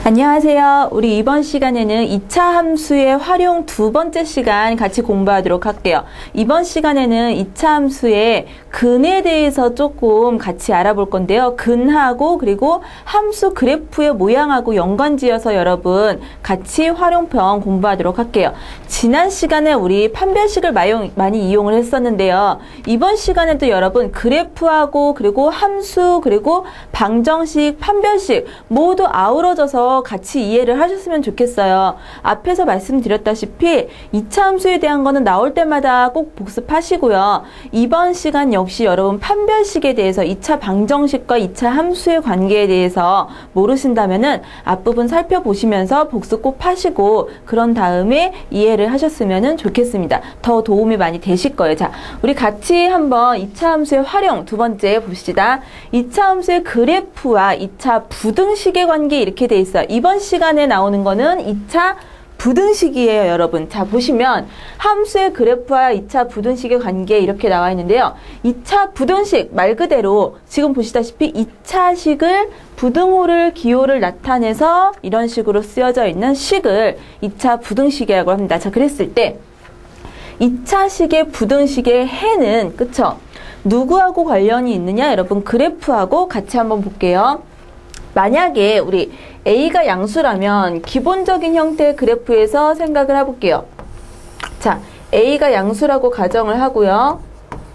안녕하세요. 우리 이번 시간에는 2차 함수의 활용 두 번째 시간 같이 공부하도록 할게요. 이번 시간에는 2차 함수의 근에 대해서 조금 같이 알아볼 건데요. 근하고 그리고 함수 그래프의 모양하고 연관지어서 여러분 같이 활용편 공부하도록 할게요. 지난 시간에 우리 판별식을 많이 이용을 했었는데요. 이번 시간에도 여러분 그래프하고 그리고 함수 그리고 방정식, 판별식 모두 아우러져서 같이 이해를 하셨으면 좋겠어요. 앞에서 말씀드렸다시피 2차 함수에 대한 거는 나올 때마다 꼭 복습하시고요. 이번 시간 역시 여러분 판별식에 대해서 2차 방정식과 2차 함수의 관계에 대해서 모르신다면은 앞부분 살펴보시면서 복습 꼭 하시고 그런 다음에 이해를 하셨으면 좋겠습니다. 더 도움이 많이 되실 거예요. 자, 우리 같이 한번 2차 함수의 활용 두 번째 봅시다. 2차 함수의 그래프와 2차 부등식의 관계 이렇게 돼 있어요. 이번 시간에 나오는 거는 2차 부등식이에요, 여러분. 자, 보시면 함수의 그래프와 2차 부등식의 관계 이렇게 나와 있는데요. 2차 부등식 말 그대로 지금 보시다시피 2차식을 부등호를 기호를 나타내서 이런 식으로 쓰여져 있는 식을 2차 부등식이라고 합니다. 자, 그랬을 때 2차식의 부등식의 해는 그쵸? 누구하고 관련이 있느냐? 여러분 그래프하고 같이 한번 볼게요. 만약에 우리 A가 양수라면 기본적인 형태의 그래프에서 생각을 해볼게요. 자, A가 양수라고 가정을 하고요.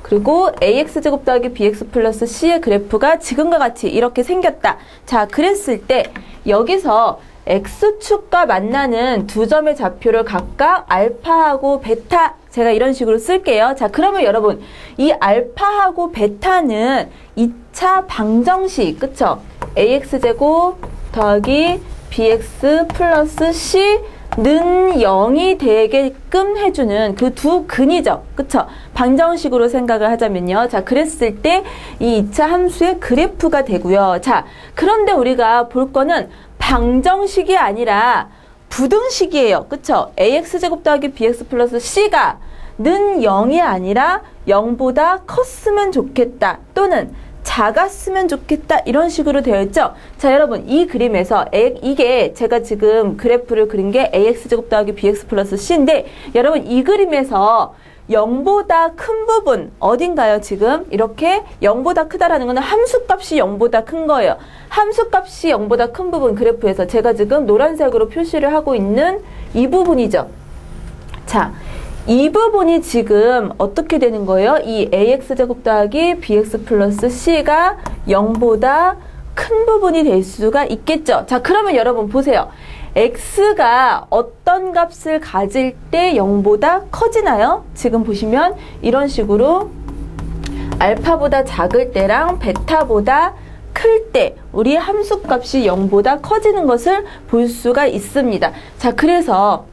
그리고 AX제곱 더하기 BX 플러스 C의 그래프가 지금과 같이 이렇게 생겼다. 자, 그랬을 때 여기서 X축과 만나는 두 점의 좌표를 각각 알파하고 베타 제가 이런 식으로 쓸게요. 자, 그러면 여러분 이 알파하고 베타는 2차 방정식 그쵸? AX제곱 더하기 BX 플러스 C는 0이 되게끔 해주는 그 두 근이죠. 그쵸? 방정식으로 생각을 하자면요. 자, 그랬을 때 이 2차 함수의 그래프가 되고요. 자, 그런데 우리가 볼 거는 방정식이 아니라 부등식이에요. 그쵸? AX제곱 더하기 BX 플러스 C가 는 0이 아니라 0보다 컸으면 좋겠다. 또는 작았으면 좋겠다. 이런 식으로 되어 있죠. 자, 여러분 이 그림에서 이게 제가 지금 그래프를 그린 게 AX제곱 더하기 BX 플러스 C인데 여러분 이 그림에서 0보다 큰 부분 어딘가요? 지금 이렇게 0보다 크다라는 거는 함수값이 0보다 큰 거예요. 함수값이 0보다 큰 부분 그래프에서 제가 지금 노란색으로 표시를 하고 있는 이 부분이죠. 자, 이 부분이 지금 어떻게 되는 거예요? 이 AX제곱 더하기 BX 플러스 C가 0보다 큰 부분이 될 수가 있겠죠. 자, 그러면 여러분 보세요. X가 어떤 값을 가질 때 0보다 커지나요? 지금 보시면 이런 식으로 알파보다 작을 때랑 베타보다 클 때 우리 함수값이 0보다 커지는 것을 볼 수가 있습니다. 자, 그래서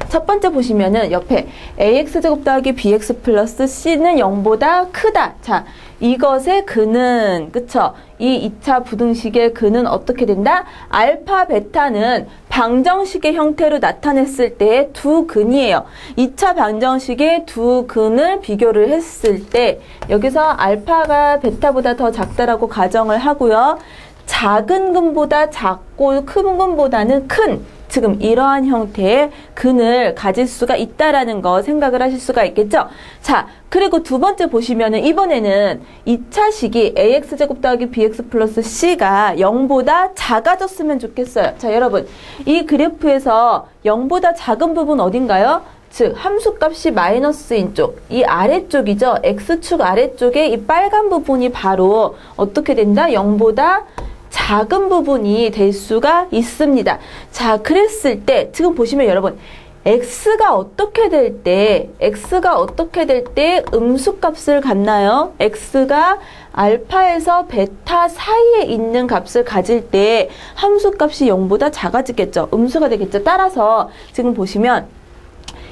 첫 번째 보시면은 옆에 AX제곱 더하기 BX 플러스 C는 0보다 크다. 자, 이것의 근은 그쵸? 이 2차 부등식의 근은 어떻게 된다? 알파, 베타는 방정식의 형태로 나타냈을 때 두 근이에요. 2차 방정식의 두 근을 비교를 했을 때 여기서 알파가 베타보다 더 작다라고 가정을 하고요. 작은 근보다 작고 큰 근보다는 큰 지금 이러한 형태의 근을 가질 수가 있다라는 거 생각을 하실 수가 있겠죠? 자, 그리고 두 번째 보시면은 이번에는 2차식이 AX제곱 더하기 BX 플러스 C가 0보다 작아졌으면 좋겠어요. 자, 여러분 이 그래프에서 0보다 작은 부분 어딘가요? 즉 함수값이 마이너스인 쪽, 이 아래쪽이죠. X축 아래쪽에 이 빨간 부분이 바로 어떻게 된다? 0보다 작은 부분이 될 수가 있습니다. 자, 그랬을 때 지금 보시면 여러분 X가 어떻게 될 때 음수값을 갖나요? X가 알파에서 베타 사이에 있는 값을 가질 때 함수값이 0보다 작아지겠죠. 음수가 되겠죠. 따라서 지금 보시면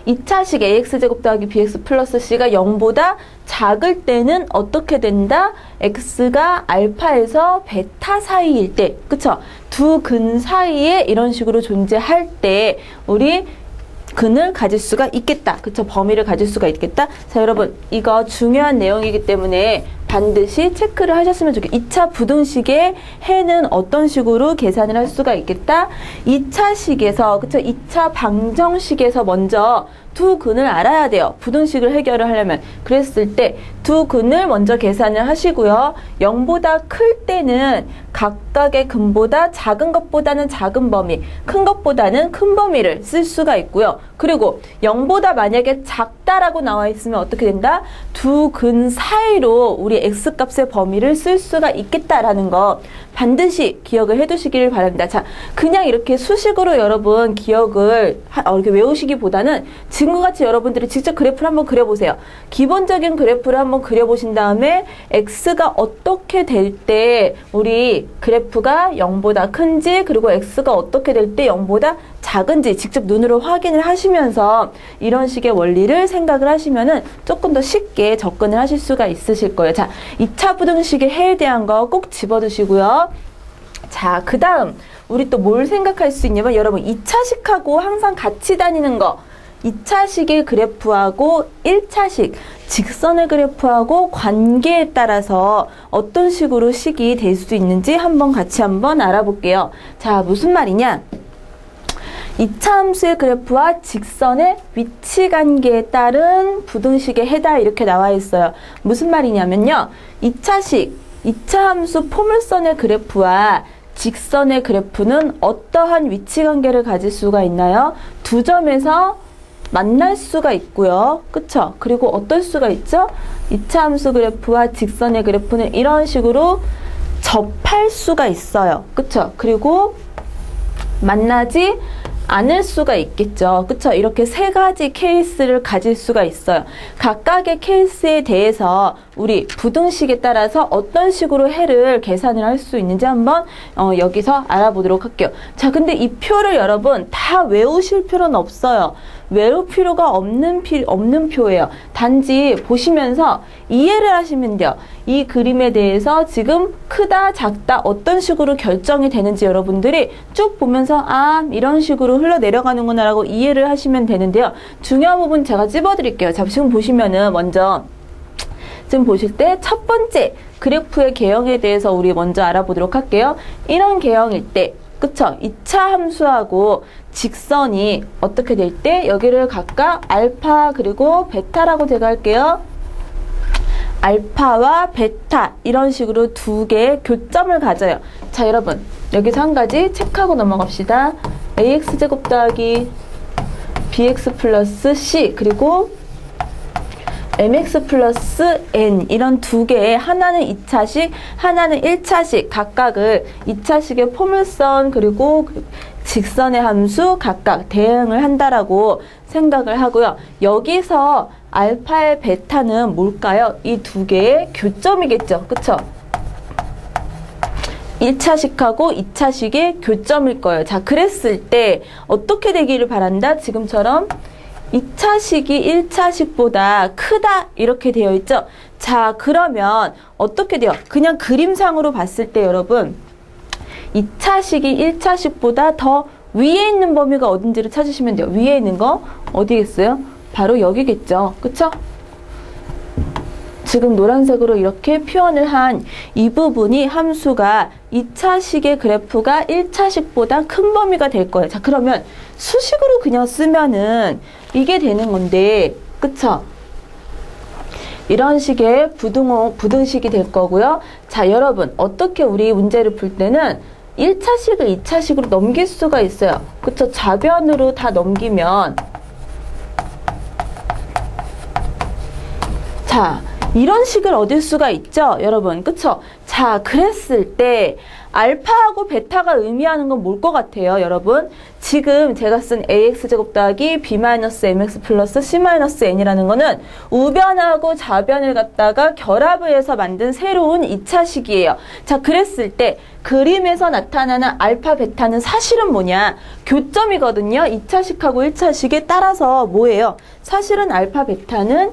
2차식 AX제곱 더하기 BX 플러스 C가 0보다 작을 때는 어떻게 된다? X가 알파에서 베타 사이일 때, 그쵸? 두 근 사이에 이런 식으로 존재할 때 우리 근을 가질 수가 있겠다. 그쵸? 범위를 가질 수가 있겠다. 자, 여러분 이거 중요한 내용이기 때문에 반드시 체크를 하셨으면 좋겠어요. 2차 부등식의 해는 어떤 식으로 계산을 할 수가 있겠다? 2차 식에서, 그쵸? 2차 방정식에서 먼저 두 근을 알아야 돼요. 부등식을 해결을 하려면. 그랬을 때 두 근을 먼저 계산을 하시고요. 0보다 클 때는 각각의 근보다 작은 것보다는 작은 범위, 큰 것보다는 큰 범위를 쓸 수가 있고요. 그리고 0보다 만약에 작다라고 나와 있으면 어떻게 된다? 두 근 사이로 우리 x값의 범위를 쓸 수가 있겠다라는 거 반드시 기억을 해두시기를 바랍니다. 자, 그냥 이렇게 수식으로 여러분 기억을 이렇게 외우시기보다는 지금과 같이 여러분들이 직접 그래프를 한번 그려보세요. 기본적인 그래프를 한번 그려보신 다음에 x가 어떻게 될 때 우리 그래프가 0보다 큰지, 그리고 x가 어떻게 될 때 0보다 작은지 직접 눈으로 확인을 하시면서 이런 식의 원리를 생각을 하시면은 조금 더 쉽게 접근을 하실 수가 있으실 거예요. 자, 2차 부등식의 해에 대한 거 꼭 집어두시고요. 자, 그 다음 우리 또 뭘 생각할 수 있냐면 여러분 2차식하고 항상 같이 다니는 거, 2차식의 그래프하고 1차식 직선의 그래프하고 관계에 따라서 어떤 식으로 식이 될 수 있는지 같이 한번 알아볼게요. 자, 무슨 말이냐? 2차 함수의 그래프와 직선의 위치 관계에 따른 부등식의 해다 이렇게 나와 있어요. 무슨 말이냐면요. 2차 함수 포물선의 그래프와 직선의 그래프는 어떠한 위치 관계를 가질 수가 있나요? 두 점에서 만날 수가 있고요. 그쵸? 그리고 어떨 수가 있죠? 2차 함수 그래프와 직선의 그래프는 이런 식으로 접할 수가 있어요. 그쵸? 그리고 만나지 않을 수가 있겠죠. 그쵸? 이렇게 세 가지 케이스를 가질 수가 있어요. 각각의 케이스에 대해서 우리 부등식에 따라서 어떤 식으로 해를 계산을 할 수 있는지 한번 여기서 알아보도록 할게요. 자, 근데 이 표를 여러분 다 외우실 필요는 없어요. 외울 필요가 없는 표예요. 단지 보시면서 이해를 하시면 돼요. 이 그림에 대해서 지금 크다, 작다, 어떤 식으로 결정이 되는지 여러분들이 쭉 보면서 아, 이런 식으로 흘러내려가는구나 라고 이해를 하시면 되는데요. 중요한 부분 제가 찝어드릴게요. 자, 지금 보시면은 먼저 지금 보실 때 첫 번째 그래프의 개형에 대해서 우리 먼저 알아보도록 할게요. 이런 개형일 때 그쵸? 2차 함수하고 직선이 어떻게 될 때 여기를 각각 알파 그리고 베타라고 제가 할게요. 알파와 베타 이런 식으로 두 개의 교점을 가져요. 자, 여러분 여기서 한 가지 체크하고 넘어갑시다. ax제곱 더하기 bx 플러스 c 그리고 mx 플러스 n 이런 두 개의 하나는 2차식 하나는 1차식 각각을 2차식의 포물선 그리고 직선의 함수 각각 대응을 한다라고 생각을 하고요. 여기서 알파의 베타는 뭘까요? 이 두 개의 교점이겠죠. 그쵸? 1차식하고 2차식의 교점일 거예요. 자, 그랬을 때 어떻게 되기를 바란다? 지금처럼 2차식이 1차식보다 크다 이렇게 되어 있죠. 자, 그러면 어떻게 돼요? 그냥 그림상으로 봤을 때 여러분 2차식이 1차식보다 더 위에 있는 범위가 어딘지를 찾으시면 돼요. 위에 있는 거 어디겠어요? 바로 여기겠죠. 그쵸? 지금 노란색으로 이렇게 표현을 한 이 부분이 함수가 2차식의 그래프가 1차식보다 큰 범위가 될 거예요. 자, 그러면 수식으로 그냥 쓰면은 이게 되는 건데, 그쵸? 이런 식의 부등식이 될 거고요. 자, 여러분, 어떻게 우리 문제를 풀 때는 1차식을 2차식으로 넘길 수가 있어요. 그쵸? 좌변으로 다 넘기면, 자, 이런 식을 얻을 수가 있죠, 여러분. 그쵸? 자, 그랬을 때 알파하고 베타가 의미하는 건 뭘 것 같아요, 여러분? 지금 제가 쓴 ax제곱 더하기 b-mx 플러스 c-n이라는 거는 우변하고 좌변을 갖다가 결합을 해서 만든 새로운 2차식이에요. 자, 그랬을 때 그림에서 나타나는 알파, 베타는 사실은 뭐냐? 교점이거든요. 2차식하고 1차식에 따라서 뭐예요? 사실은 알파, 베타는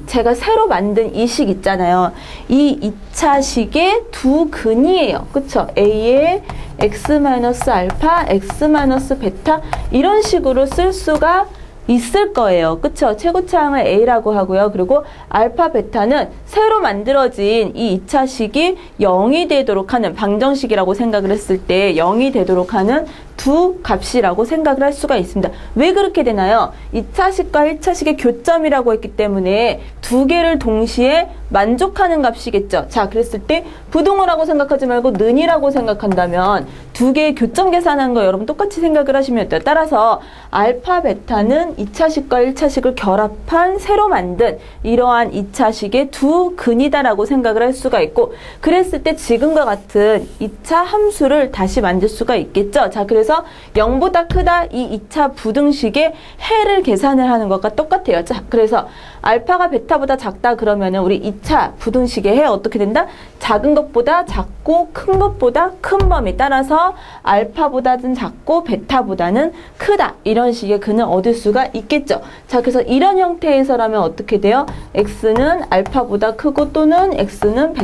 제가 새로 만든 이 식 있잖아요. 이 2차식의 두 근이에요. 그쵸? A의 x-알파, x-베타 이런 식으로 쓸 수가 있을 거예요. 그쵸? 최고차항을 A라고 하고요. 그리고 알파, 베타는 새로 만들어진 이 2차식이 0이 되도록 하는 방정식이라고 생각을 했을 때 0이 되도록 하는 두 값이라고 생각을 할 수가 있습니다. 왜 그렇게 되나요? 2차식과 1차식의 교점이라고 했기 때문에 두 개를 동시에 만족하는 값이겠죠. 자, 그랬을 때 부등호라고 생각하지 말고 는이라고 생각한다면 두 개의 교점 계산하는 거 여러분 똑같이 생각을 하시면 돼요. 따라서 알파, 베타는 2차식과 1차식을 결합한 새로 만든 이러한 2차식의 두 근이다라고 생각을 할 수가 있고, 그랬을 때 지금과 같은 2차 함수를 다시 만들 수가 있겠죠. 자, 그래서 0보다 크다 이 2차 부등식의 해를 계산을 하는 것과 똑같아요. 자, 그래서 알파가 베타보다 작다 그러면은 우리 2차 부등식의 해 어떻게 된다? 작은 것보다 작고 큰 것보다 큰 범위, 따라서 알파보다는 작고 베타보다는 크다, 이런 식의 근을 얻을 수가 있겠죠. 자, 그래서 이런 형태에서라면 어떻게 돼요? x는 알파보다 크고 또는 x는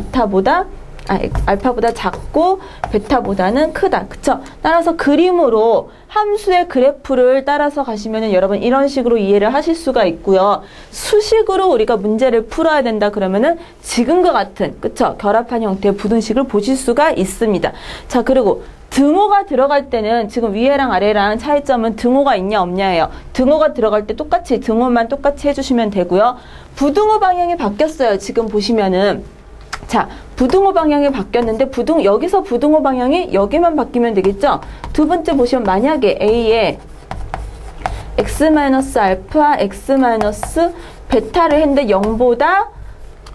알파보다 작고 베타보다는 크다. 그쵸? 따라서 그림으로 함수의 그래프를 따라서 가시면은 여러분 이런 식으로 이해를 하실 수가 있고요. 수식으로 우리가 문제를 풀어야 된다 그러면은 지금과 같은, 그쵸? 결합한 형태의 부등식을 보실 수가 있습니다. 자, 그리고 등호가 들어갈 때는 지금 위에랑 아래랑 차이점은 등호가 있냐 없냐예요. 등호가 들어갈 때 똑같이 등호만 똑같이 해주시면 되고요. 부등호 방향이 바뀌었어요. 지금 보시면은 자, 부등호 방향이 바뀌었는데 여기서 부등호 방향이 여기만 바뀌면 되겠죠? 두 번째 보시면 만약에 A에 x-알파, x-베타를 했는데 0보다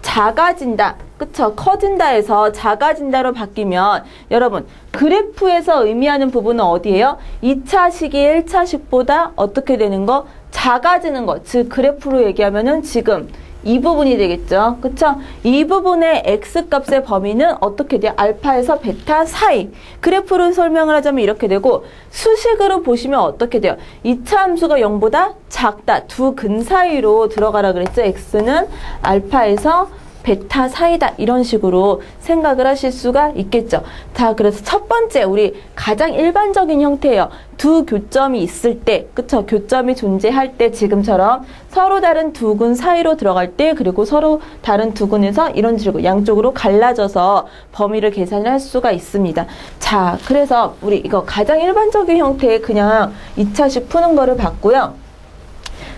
작아진다. 그쵸? 커진다 해서 작아진다로 바뀌면 여러분 그래프에서 의미하는 부분은 어디예요? 2차식이 1차식보다 어떻게 되는 거? 작아지는 거. 즉 그래프로 얘기하면은 지금 이 부분이 되겠죠. 그쵸? 이 부분의 x값의 범위는 어떻게 돼요? 알파에서 베타 사이. 그래프로 설명을 하자면 이렇게 되고, 수식으로 보시면 어떻게 돼요? 2차 함수가 0보다 작다. 두 근 사이로 들어가라 그랬죠? x는 알파에서 베타 사이다, 이런 식으로 생각을 하실 수가 있겠죠. 자, 그래서 첫 번째 우리 가장 일반적인 형태예요. 두 교점이 있을 때, 그쵸? 교점이 존재할 때 지금처럼 서로 다른 두 근 사이로 들어갈 때, 그리고 서로 다른 두 근에서 이런 식으로 양쪽으로 갈라져서 범위를 계산을 할 수가 있습니다. 자, 그래서 우리 이거 가장 일반적인 형태의 그냥 2차식 푸는 거를 봤고요.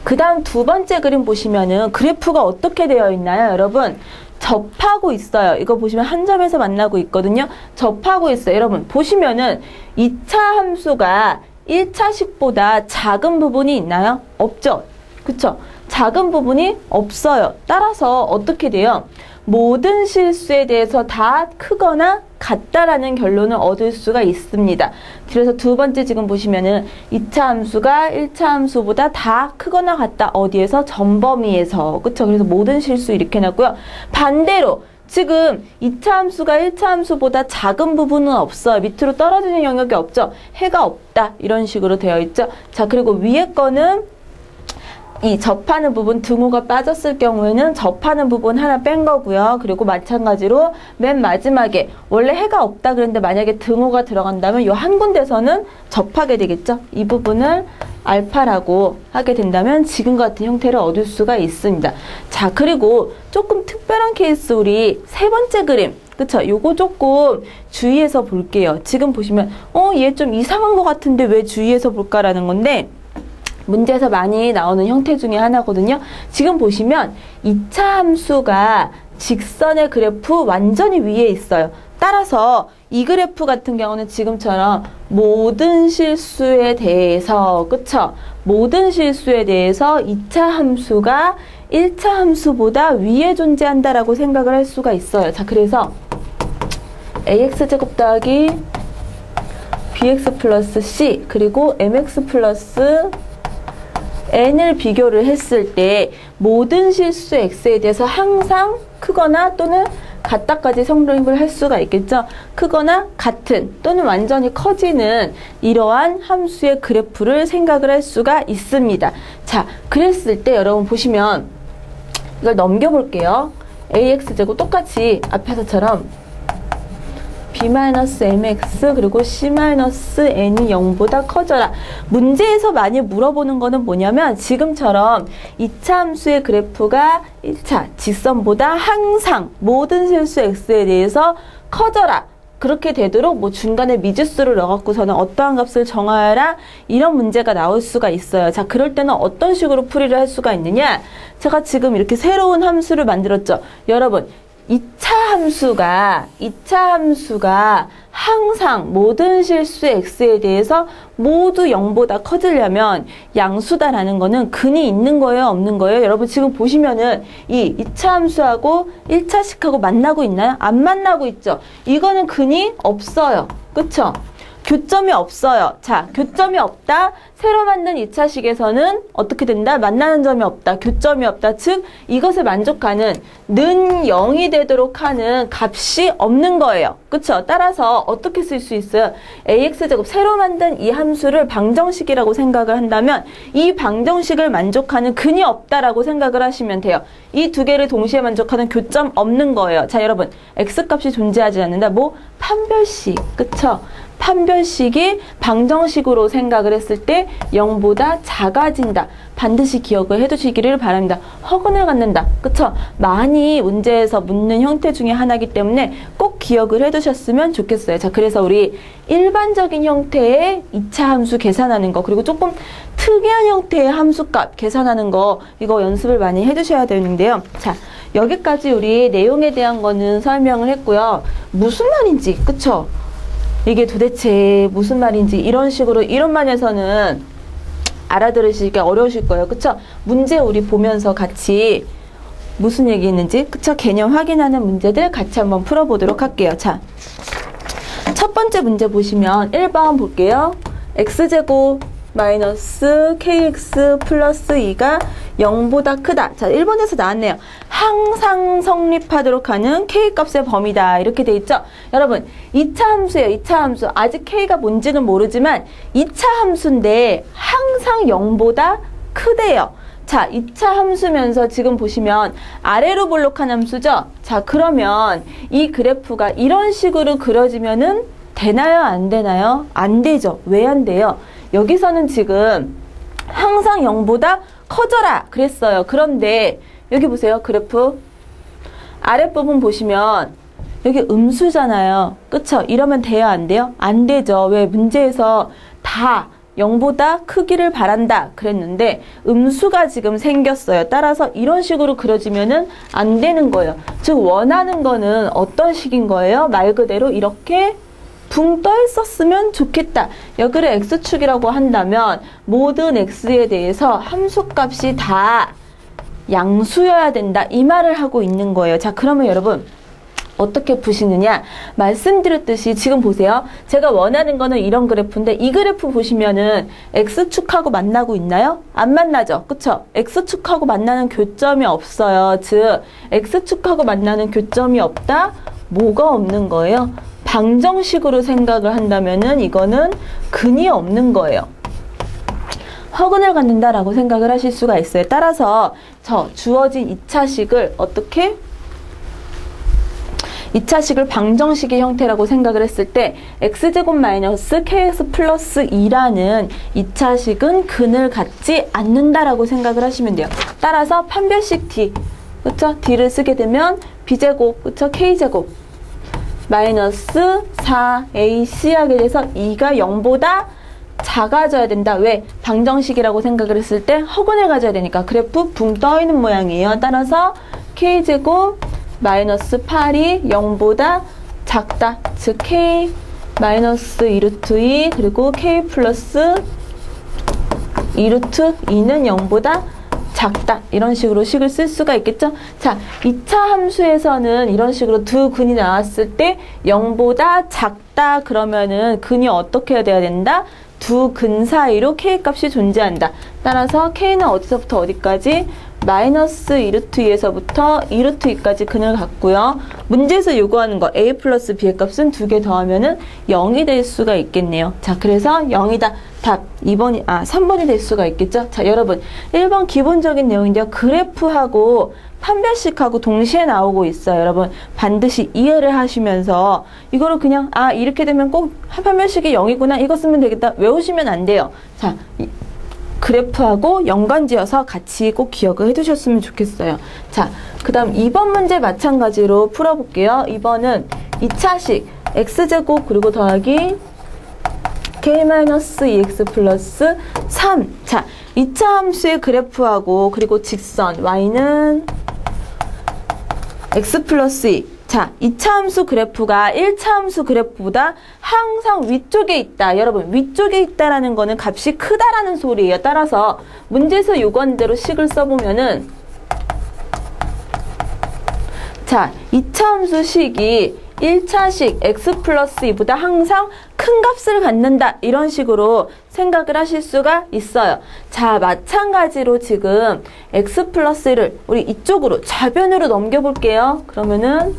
그 다음 두 번째 그림 보시면은 그래프가 어떻게 되어 있나요, 여러분? 접하고 있어요. 이거 보시면 한 점에서 만나고 있거든요. 접하고 있어요. 여러분 보시면은 2차 함수가 1차식보다 작은 부분이 있나요? 없죠? 그쵸? 작은 부분이 없어요. 따라서 어떻게 돼요? 모든 실수에 대해서 다 크거나 같다라는 결론을 얻을 수가 있습니다. 그래서 두 번째 지금 보시면은 2차 함수가 1차 함수보다 다 크거나 같다. 어디에서? 전범위에서. 그쵸? 그래서 모든 실수 이렇게 놨고요. 반대로 지금 2차 함수가 1차 함수보다 작은 부분은 없어요. 밑으로 떨어지는 영역이 없죠. 해가 없다. 이런 식으로 되어 있죠. 자, 그리고 위에 거는 이 접하는 부분 등호가 빠졌을 경우에는 접하는 부분 하나 뺀 거고요. 그리고 마찬가지로 맨 마지막에 원래 해가 없다 그랬는데 만약에 등호가 들어간다면 이 한 군데서는 접하게 되겠죠. 이 부분을 알파라고 하게 된다면 지금과 같은 형태를 얻을 수가 있습니다. 자, 그리고 조금 특별한 케이스 우리 세 번째 그림, 그쵸? 요거 조금 주의해서 볼게요. 지금 보시면 얘 좀 이상한 것 같은데 왜 주의해서 볼까라는 건데, 문제에서 많이 나오는 형태 중에 하나거든요. 지금 보시면 2차 함수가 직선의 그래프 완전히 위에 있어요. 따라서 이 그래프 같은 경우는 지금처럼 모든 실수에 대해서, 그쵸? 모든 실수에 대해서 2차 함수가 1차 함수보다 위에 존재한다라고 생각을 할 수가 있어요. 자, 그래서 ax제곱 더하기 bx 플러스 c 그리고 mx 플러스 n을 비교를 했을 때 모든 실수 x에 대해서 항상 크거나 또는 같다까지 성립을 할 수가 있겠죠. 크거나 같은 또는 완전히 커지는 이러한 함수의 그래프를 생각을 할 수가 있습니다. 자, 그랬을 때 여러분 보시면 이걸 넘겨볼게요. ax제곱 똑같이 앞에서처럼 b-mx 그리고 c-n이 0보다 커져라. 문제에서 많이 물어보는 거는 뭐냐면 지금처럼 2차 함수의 그래프가 1차 직선보다 항상 모든 실수 x에 대해서 커져라. 그렇게 되도록 뭐 중간에 미지수를 넣어갖고서는 어떠한 값을 정하여라, 이런 문제가 나올 수가 있어요. 자, 그럴 때는 어떤 식으로 풀이를 할 수가 있느냐? 제가 지금 이렇게 새로운 함수를 만들었죠. 여러분, 2차 함수가 항상 모든 실수의 x에 대해서 모두 0보다 커지려면 양수다라는 거는 근이 있는 거예요, 없는 거예요? 여러분 지금 보시면은 이 2차 함수하고 1차식하고 만나고 있나요? 안 만나고 있죠? 이거는 근이 없어요. 그쵸? 교점이 없어요. 자, 교점이 없다. 새로 만든 2차식에서는 어떻게 된다? 만나는 점이 없다. 교점이 없다. 즉, 이것을 만족하는 는 0이 되도록 하는 값이 없는 거예요. 그쵸? 따라서 어떻게 쓸 수 있어요? ax제곱, 새로 만든 이 함수를 방정식이라고 생각을 한다면 이 방정식을 만족하는 근이 없다라고 생각을 하시면 돼요. 이 두 개를 동시에 만족하는 교점 없는 거예요. 자, 여러분, x값이 존재하지 않는다. 뭐? 판별식. 그쵸? 판별식이 방정식으로 생각을 했을 때 0보다 작아진다. 반드시 기억을 해두시기를 바랍니다. 허근을 갖는다. 그쵸? 많이 문제에서 묻는 형태 중에 하나이기 때문에 꼭 기억을 해두셨으면 좋겠어요. 자, 그래서 우리 일반적인 형태의 2차 함수 계산하는 거, 그리고 조금 특이한 형태의 함수값 계산하는 거, 이거 연습을 많이 해두셔야 되는데요. 자, 여기까지 우리 내용에 대한 거는 설명을 했고요. 무슨 말인지, 그쵸? 이게 도대체 무슨 말인지 이런 식으로 이론만에서는 알아들으시기가 어려우실 거예요. 그쵸? 문제 우리 보면서 같이 무슨 얘기 있는지, 그쵸? 개념 확인하는 문제들 같이 한번 풀어보도록 할게요. 자, 첫 번째 문제 보시면 1번 볼게요. x제곱 마이너스 kx 플러스 2가 0보다 크다. 자, 1번에서 나왔네요. 항상 성립하도록 하는 k값의 범위다. 이렇게 돼 있죠? 여러분, 2차 함수예요. 2차 함수. 아직 k가 뭔지는 모르지만 2차 함수인데 항상 0보다 크대요. 자, 2차 함수면서 지금 보시면 아래로 볼록한 함수죠? 자, 그러면 이 그래프가 이런 식으로 그려지면은 되나요? 안 되나요? 안 되죠. 왜 안 돼요? 여기서는 지금 항상 0보다 커져라 그랬어요. 그런데 여기 보세요. 그래프 아랫부분 보시면 여기 음수잖아요. 그쵸? 이러면 돼요? 안 돼요? 안 되죠. 왜? 문제에서 다 0보다 크기를 바란다 그랬는데 음수가 지금 생겼어요. 따라서 이런 식으로 그려지면은 안 되는 거예요. 즉 원하는 거는 어떤 식인 거예요? 말 그대로 이렇게 붕 떠 있었으면 좋겠다. 여기를 x축이라고 한다면 모든 x에 대해서 함수값이 다 양수여야 된다. 이 말을 하고 있는 거예요. 자, 그러면 여러분 어떻게 푸시느냐? 말씀드렸듯이 지금 보세요. 제가 원하는 거는 이런 그래프인데 이 그래프 보시면은 x축하고 만나고 있나요? 안 만나죠. 그쵸? x축하고 만나는 교점이 없어요. 즉 x축하고 만나는 교점이 없다? 뭐가 없는 거예요? 방정식으로 생각을 한다면은 이거는 근이 없는 거예요. 허근을 갖는다라고 생각을 하실 수가 있어요. 따라서 저 주어진 2차식을 어떻게? 2차식을 방정식의 형태라고 생각을 했을 때 x제곱 마이너스 kx 플러스 2라는 2차식은 근을 갖지 않는다라고 생각을 하시면 돼요. 따라서 판별식 d, 그쵸? d를 쓰게 되면 b제곱, 그쵸? k제곱 마이너스 4ac 하게 돼서 2가 0보다 작아져야 된다. 왜? 방정식이라고 생각을 했을 때 허근을 가져야 되니까 그래프 붕 떠 있는 모양이에요. 따라서 k제곱 마이너스 8이 0보다 작다. 즉 k 마이너스 2루트 2 그리고 k 플러스 2루트 2는 0보다 작다. 이런 식으로 식을 쓸 수가 있겠죠? 자, 2차 함수에서는 이런 식으로 두 근이 나왔을 때 0보다 작다 그러면은 근이 어떻게 돼야 된다? 두 근 사이로 k값이 존재한다. 따라서 k는 어디서부터 어디까지? 마이너스 2루트 2에서부터 2루트 2까지 근을 갖고요. 문제에서 요구하는 거 a 플러스 b의 값은 두 개 더하면은 0이 될 수가 있겠네요. 자, 그래서 0이다. 답 3번이 될 수가 있겠죠. 자, 여러분 1번 기본적인 내용인데요. 그래프하고 판별식하고 동시에 나오고 있어요. 여러분 반드시 이해를 하시면서 이거를 그냥 이렇게 되면 꼭 판별식이 0이구나 이거 쓰면 되겠다 외우시면 안 돼요. 자, 그래프하고 연관지어서 같이 꼭 기억을 해두셨으면 좋겠어요. 자, 그 다음 2번 문제 마찬가지로 풀어볼게요. 2번은 2차식 x제곱 그리고 더하기 k-2x 플러스 3. 자, 2차 함수의 그래프하고 그리고 직선 y는 x 플러스 2. 자, 2차 함수 그래프가 1차 함수 그래프보다 항상 위쪽에 있다. 여러분, 위쪽에 있다라는 거는 값이 크다라는 소리예요. 따라서 문제에서 요구한 대로 식을 써보면은 자, 2차 함수 식이 1차식 x 플러스 2보다 항상 큰 값을 갖는다. 이런 식으로 생각을 하실 수가 있어요. 자, 마찬가지로 지금 x 플러스 1을 우리 이쪽으로 좌변으로 넘겨볼게요. 그러면은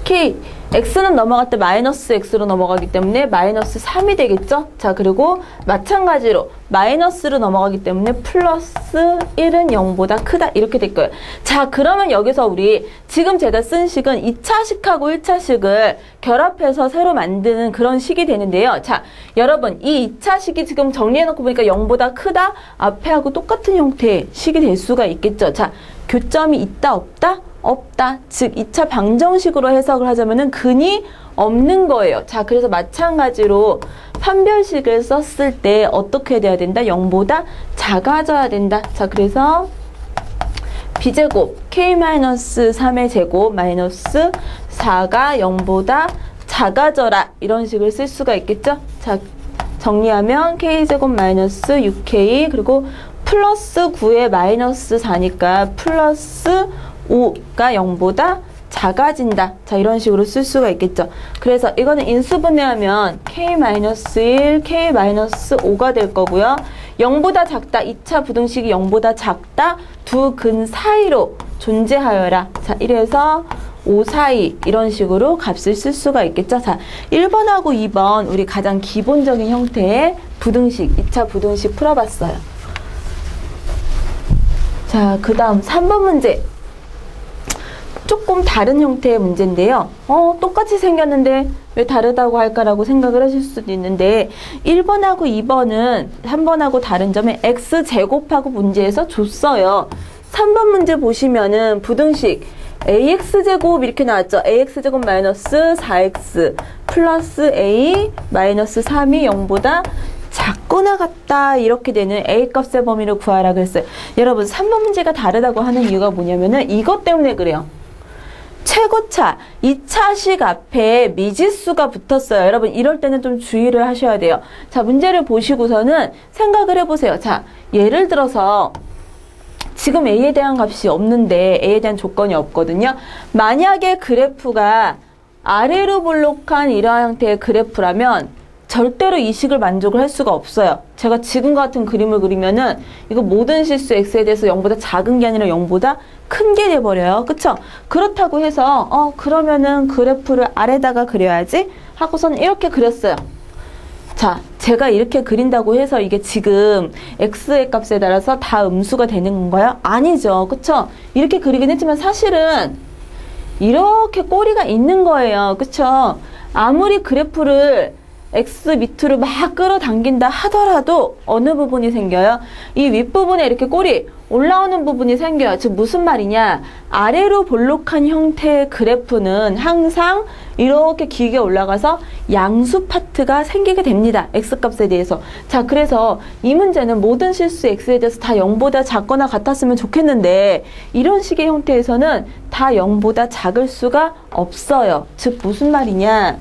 k x는 넘어갈 때 마이너스 x로 넘어가기 때문에 마이너스 3이 되겠죠? 자, 그리고 마찬가지로 마이너스로 넘어가기 때문에 플러스 1은 0보다 크다. 이렇게 될 거예요. 자, 그러면 여기서 우리 지금 제가 쓴 식은 2차식하고 1차식을 결합해서 새로 만드는 그런 식이 되는데요. 자, 여러분 이 2차식이 지금 정리해놓고 보니까 0보다 크다? 앞에 하고 똑같은 형태의 식이 될 수가 있겠죠. 자, 교점이 있다 없다? 없다. 즉 2차 방정식으로 해석을 하자면은 근이 없는 거예요. 자, 그래서 마찬가지로 판별식을 썼을 때 어떻게 돼야 된다? 0보다 작아져야 된다. 자, 그래서 b제곱 k-3의 제곱 마이너스 4가 0보다 작아져라. 이런 식을 쓸 수가 있겠죠? 자, 정리하면 k제곱 마이너스 6k 그리고 플러스 9에 마이너스 4니까 플러스 5가 0보다 작아진다. 자, 이런 식으로 쓸 수가 있겠죠. 그래서 이거는 인수분해하면 k-1, k-5가 될 거고요. 0보다 작다. 2차 부등식이 0보다 작다. 두 근 사이로 존재하여라. 자, 이래서 5 사이 이런 식으로 값을 쓸 수가 있겠죠. 자, 1번하고 2번 우리 가장 기본적인 형태의 부등식, 2차 부등식 풀어봤어요. 자, 그 다음 3번 문제. 조금 다른 형태의 문제인데요. 똑같이 생겼는데 왜 다르다고 할까라고 생각을 하실 수도 있는데 1번하고 2번은 3번하고 다른 점에 x제곱하고 문제에서 줬어요. 3번 문제 보시면은 부등식 ax제곱 이렇게 나왔죠. ax제곱 마이너스 4x 플러스 a 마이너스 3이 0보다 작거나 같다 이렇게 되는 a값의 범위를 구하라 그랬어요. 여러분 3번 문제가 다르다고 하는 이유가 뭐냐면은 이것 때문에 그래요. 최고차 2차식 앞에 미지수가 붙었어요. 여러분 이럴 때는 좀 주의를 하셔야 돼요. 자, 문제를 보시고서는 생각을 해보세요. 자, 예를 들어서 지금 a에 대한 값이 없는데 a에 대한 조건이 없거든요. 만약에 그래프가 아래로 볼록한 이러한 형태의 그래프라면 절대로 이 식을 만족을 할 수가 없어요. 제가 지금과 같은 그림을 그리면은 이거 모든 실수 x에 대해서 0보다 작은 게 아니라 0보다 큰 게 돼버려요. 그쵸? 그렇다고 해서 그러면은 그래프를 아래다가 그려야지 하고서는 이렇게 그렸어요. 자, 제가 이렇게 그린다고 해서 이게 지금 x의 값에 따라서 다 음수가 되는 건가요? 아니죠. 그쵸? 이렇게 그리긴 했지만 사실은 이렇게 꼬리가 있는 거예요. 그쵸? 아무리 그래프를 x 밑으로 막 끌어당긴다 하더라도 어느 부분이 생겨요? 이 윗부분에 이렇게 꼬리 올라오는 부분이 생겨요. 즉 무슨 말이냐? 아래로 볼록한 형태의 그래프는 항상 이렇게 길게 올라가서 양수 파트가 생기게 됩니다. x값에 대해서. 자, 그래서 이 문제는 모든 실수 x에 대해서 다 0보다 작거나 같았으면 좋겠는데 이런 식의 형태에서는 다 0보다 작을 수가 없어요. 즉 무슨 말이냐?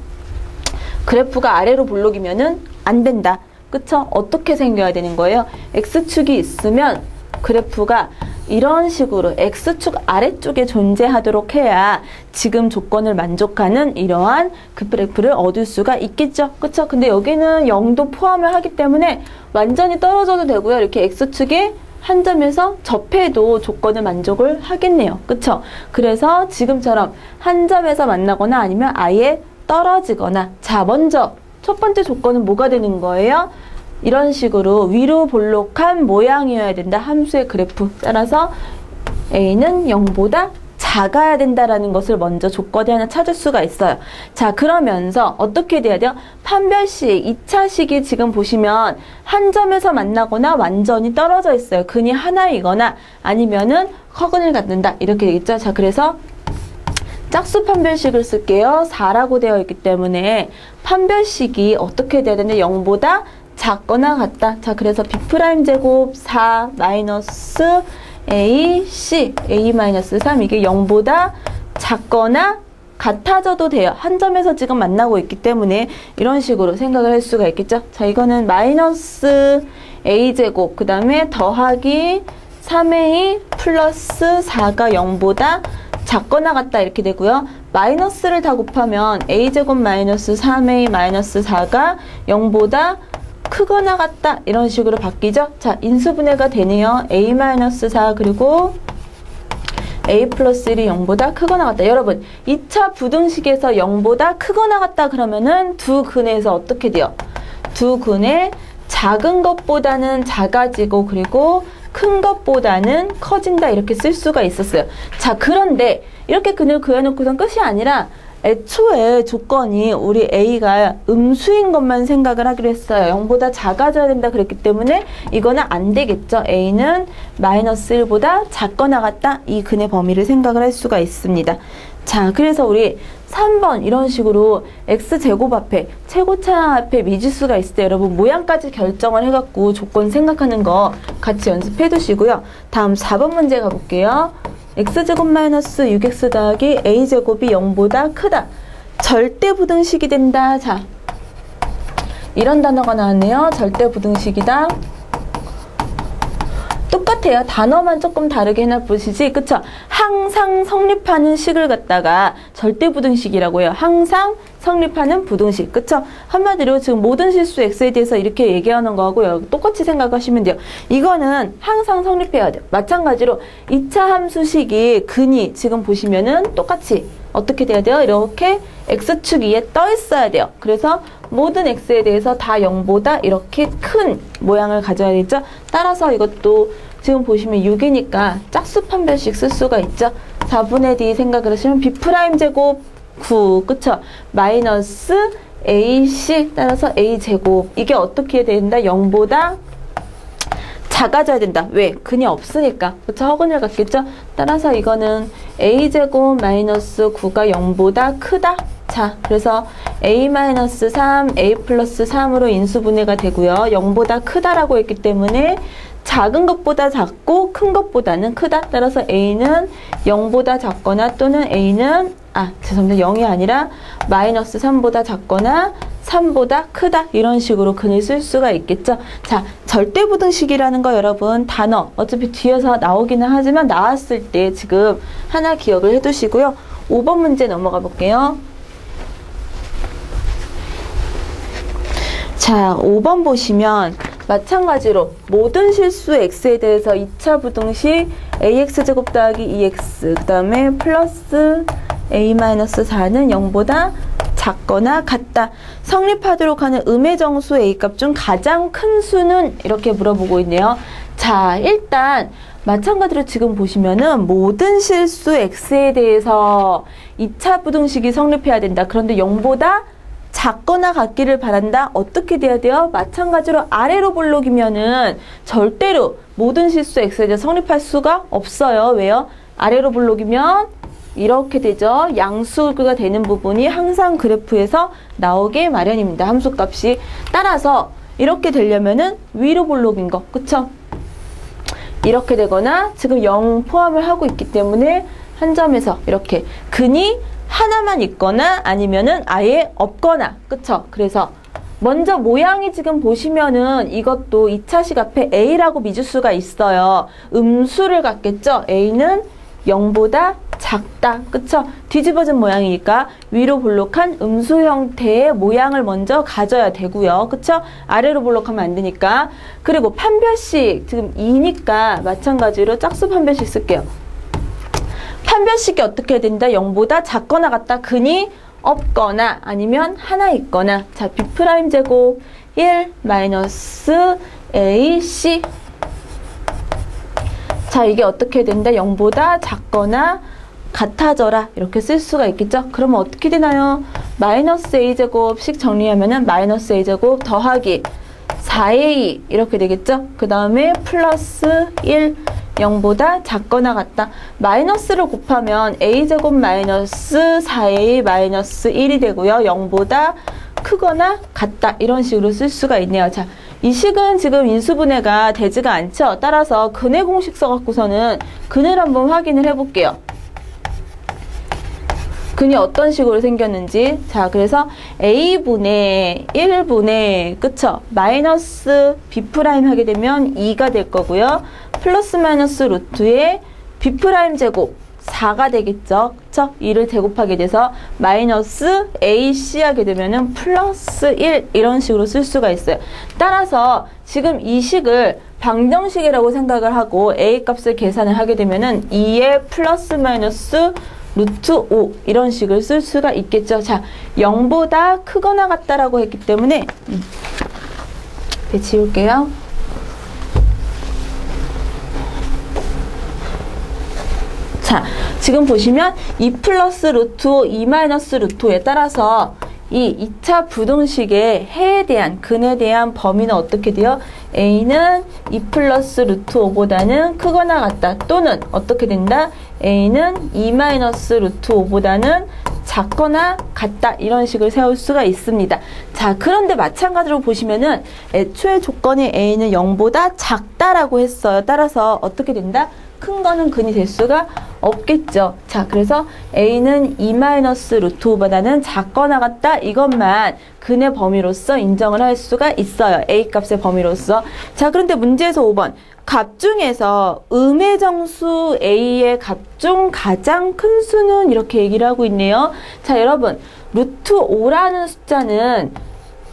그래프가 아래로 볼록이면은 안 된다. 그쵸? 어떻게 생겨야 되는 거예요? x축이 있으면 그래프가 이런 식으로 x축 아래쪽에 존재하도록 해야 지금 조건을 만족하는 이러한 그 그래프를 얻을 수가 있겠죠. 그쵸? 근데 여기는 0도 포함을 하기 때문에 완전히 떨어져도 되고요. 이렇게 x축이 한 점에서 접해도 조건을 만족을 하겠네요. 그쵸? 그래서 지금처럼 한 점에서 만나거나 아니면 아예 떨어지거나. 자, 먼저 첫 번째 조건은 뭐가 되는 거예요? 이런 식으로 위로 볼록한 모양이어야 된다. 함수의 그래프. 따라서 A는 0보다 작아야 된다라는 것을 먼저 조건에 하나 찾을 수가 있어요. 자, 그러면서 어떻게 돼야 돼요? 판별식, 2차식이 지금 보시면 한 점에서 만나거나 완전히 떨어져 있어요. 근이 하나이거나 아니면은 허근을 갖는다. 이렇게 되겠죠? 자, 그래서 짝수 판별식을 쓸게요. 4라고 되어 있기 때문에 판별식이 어떻게 돼야 되는데 0보다 작거나 같다. 자, 그래서 B'제곱 4 마이너스 A, C, A-3 이게 0보다 작거나 같아져도 돼요. 한 점에서 지금 만나고 있기 때문에 이런 식으로 생각을 할 수가 있겠죠. 자, 이거는 마이너스 A제곱 그 다음에 더하기 3A 플러스 4가 0보다 작거나 같다 이렇게 되고요. 마이너스를 다 곱하면 A제곱 마이너스 3A 마이너스 4가 0보다 크거나 같다 이런 식으로 바뀌죠. 자, 인수분해가 되네요. A-4 그리고 A 플러스 1이 0보다 크거나 같다. 여러분 2차 부등식에서 0보다 크거나 같다 그러면은 두 근에서 어떻게 돼요? 두 근에 작은 것보다는 작아지고 그리고 큰 것보다는 커진다 이렇게 쓸 수가 있었어요. 자, 그런데 이렇게 근을 그려놓고선 끝이 아니라 애초에 조건이 우리 A가 음수인 것만 생각을 하기로 했어요. 0보다 작아져야 된다 그랬기 때문에 이거는 안 되겠죠. A는 마이너스 1보다 작거나 같다. 이 근의 범위를 생각을 할 수가 있습니다. 자, 그래서 우리 3번 이런 식으로 x제곱 앞에 최고차항 앞에 미지수가 있을 때 여러분 모양까지 결정을 해갖고 조건 생각하는 거 같이 연습해 두시고요. 다음 4번 문제 가볼게요. x제곱 마이너스 6x 더하기 a제곱이 0보다 크다. 절대부등식이 된다. 자, 이런 단어가 나왔네요. 절대부등식이다. 똑같아요. 단어만 조금 다르게 해놔보시지. 그쵸? 항상 성립하는 식을 갖다가 절대부등식이라고 해요. 항상 성립하는 부등식. 그쵸? 한마디로 지금 모든 실수 x에 대해서 이렇게 얘기하는 거하고요. 똑같이 생각하시면 돼요. 이거는 항상 성립해야 돼요. 마찬가지로 2차 함수식이 근이 지금 보시면은 똑같이 어떻게 돼야 돼요? 이렇게 x축 위에 떠 있어야 돼요. 그래서 모든 x에 대해서 다 0보다 이렇게 큰 모양을 가져야겠죠? 따라서 이것도 지금 보시면 6이니까 짝수 판별식 쓸 수가 있죠? 4분의 D 생각을 하시면 B'제곱 9, 그쵸? 마이너스 AC 따라서 A제곱 이게 어떻게 된다? 0보다 작아져야 된다. 왜? 근이 없으니까. 그쵸? 허근을 갖겠죠? 따라서 이거는 A제곱 마이너스 9가 0보다 크다. 자, 그래서 A-3, A 플러스 3으로 인수분해가 되고요. 0보다 크다라고 했기 때문에 작은 것보다 작고 큰 것보다는 크다. 따라서 A는 0보다 작거나 또는 A는 죄송합니다. 0이 아니라 마이너스 3보다 작거나 3보다 크다. 이런 식으로 근을 쓸 수가 있겠죠. 자, 절대부등식이라는 거 여러분 단어 어차피 뒤에서 나오기는 하지만 나왔을 때 지금 하나 기억을 해두시고요. 5번 문제 넘어가 볼게요. 자, 5번 보시면 마찬가지로 모든 실수 x에 대해서 2차 부등식 ax제곱 더하기 2x 그 다음에 플러스 a-4는 0보다 작거나 같다. 성립하도록 하는 음의 정수 a값 중 가장 큰 수는 이렇게 물어보고 있네요. 자, 일단 마찬가지로 지금 보시면은 모든 실수 x에 대해서 2차 부등식이 성립해야 된다. 그런데 0보다 작거나 같기를 바란다. 어떻게 돼야 돼요? 마찬가지로 아래로 볼록이면은 절대로 모든 실수 x에 대해 성립할 수가 없어요. 왜요? 아래로 볼록이면 이렇게 되죠. 양수가 되는 부분이 항상 그래프에서 나오게 마련입니다. 함수값이. 따라서 이렇게 되려면은 위로 볼록인 거. 그쵸? 이렇게 되거나 지금 0 포함을 하고 있기 때문에 한 점에서 이렇게 근이 하나만 있거나 아니면은 아예 없거나. 그쵸? 그래서 먼저 모양이 지금 보시면은 이것도 2차식 앞에 A라고 미지수가 있어요. 음수를 갖겠죠? A는 0보다 작다. 그쵸? 뒤집어진 모양이니까 위로 볼록한 음수 형태의 모양을 먼저 가져야 되고요. 그쵸? 아래로 볼록하면 안 되니까. 그리고 판별식 지금 2니까 마찬가지로 짝수 판별식 쓸게요. 판별식이 어떻게 된다? 0보다 작거나 같다. 근이 없거나 아니면 하나 있거나. 자, B' 제곱 1 마이너스 AC. 자, 이게 어떻게 된다? 0보다 작거나 같아져라. 이렇게 쓸 수가 있겠죠? 그러면 어떻게 되나요? 마이너스 A제곱씩 정리하면은 마이너스 A제곱 더하기 4A 이렇게 되겠죠? 그 다음에 플러스 1 0보다 작거나 같다. 마이너스를 곱하면 A제곱 마이너스 4A 마이너스 1이 되고요. 0보다 크거나 같다. 이런 식으로 쓸 수가 있네요. 자, 이 식은 지금 인수분해가 되지가 않죠? 따라서 근해 공식 써갖고서는 근해를 한번 확인을 해볼게요. 근이 어떤 식으로 생겼는지. 자, 그래서 A분의 1분의 그쵸? 마이너스 B' 하게 되면 2가 될 거고요. 플러스 마이너스 루트의 B' 제곱 4가 되겠죠. 그쵸? 2를 제곱하게 돼서 마이너스 AC 하게 되면은 플러스 1 이런 식으로 쓸 수가 있어요. 따라서 지금 이 식을 방정식이라고 생각을 하고 A 값을 계산을 하게 되면은 2의 플러스 마이너스 루트 5 이런 식을 쓸 수가 있겠죠. 자, 0보다 크거나 같다라고 했기 때문에 네, 지울게요. 자, 지금 보시면 2 플러스 루트 5, 2 마이너스 루트 5에 따라서 이 2차 부등식의 해에 대한, 근에 대한 범위는 어떻게 돼요? A는 2 플러스 루트 5보다는 크거나 같다. 또는 어떻게 된다? A는 2 마이너스 루트 5보다는 작거나 같다. 이런 식을 세울 수가 있습니다. 자, 그런데 마찬가지로 보시면은 애초에 조건이 A는 0보다 작다라고 했어요. 따라서 어떻게 된다? 큰 거는 근이 될 수가 없겠죠. 자, 그래서 A는 2 마이너스 루트 5보다는 작거나 같다. 이것만 근의 범위로서 인정을 할 수가 있어요. A 값의 범위로서. 자, 그런데 문제에서 5번. 값 중에서 음의 정수 A의 값 중 가장 큰 수는 이렇게 얘기를 하고 있네요. 자, 여러분. 루트 5라는 숫자는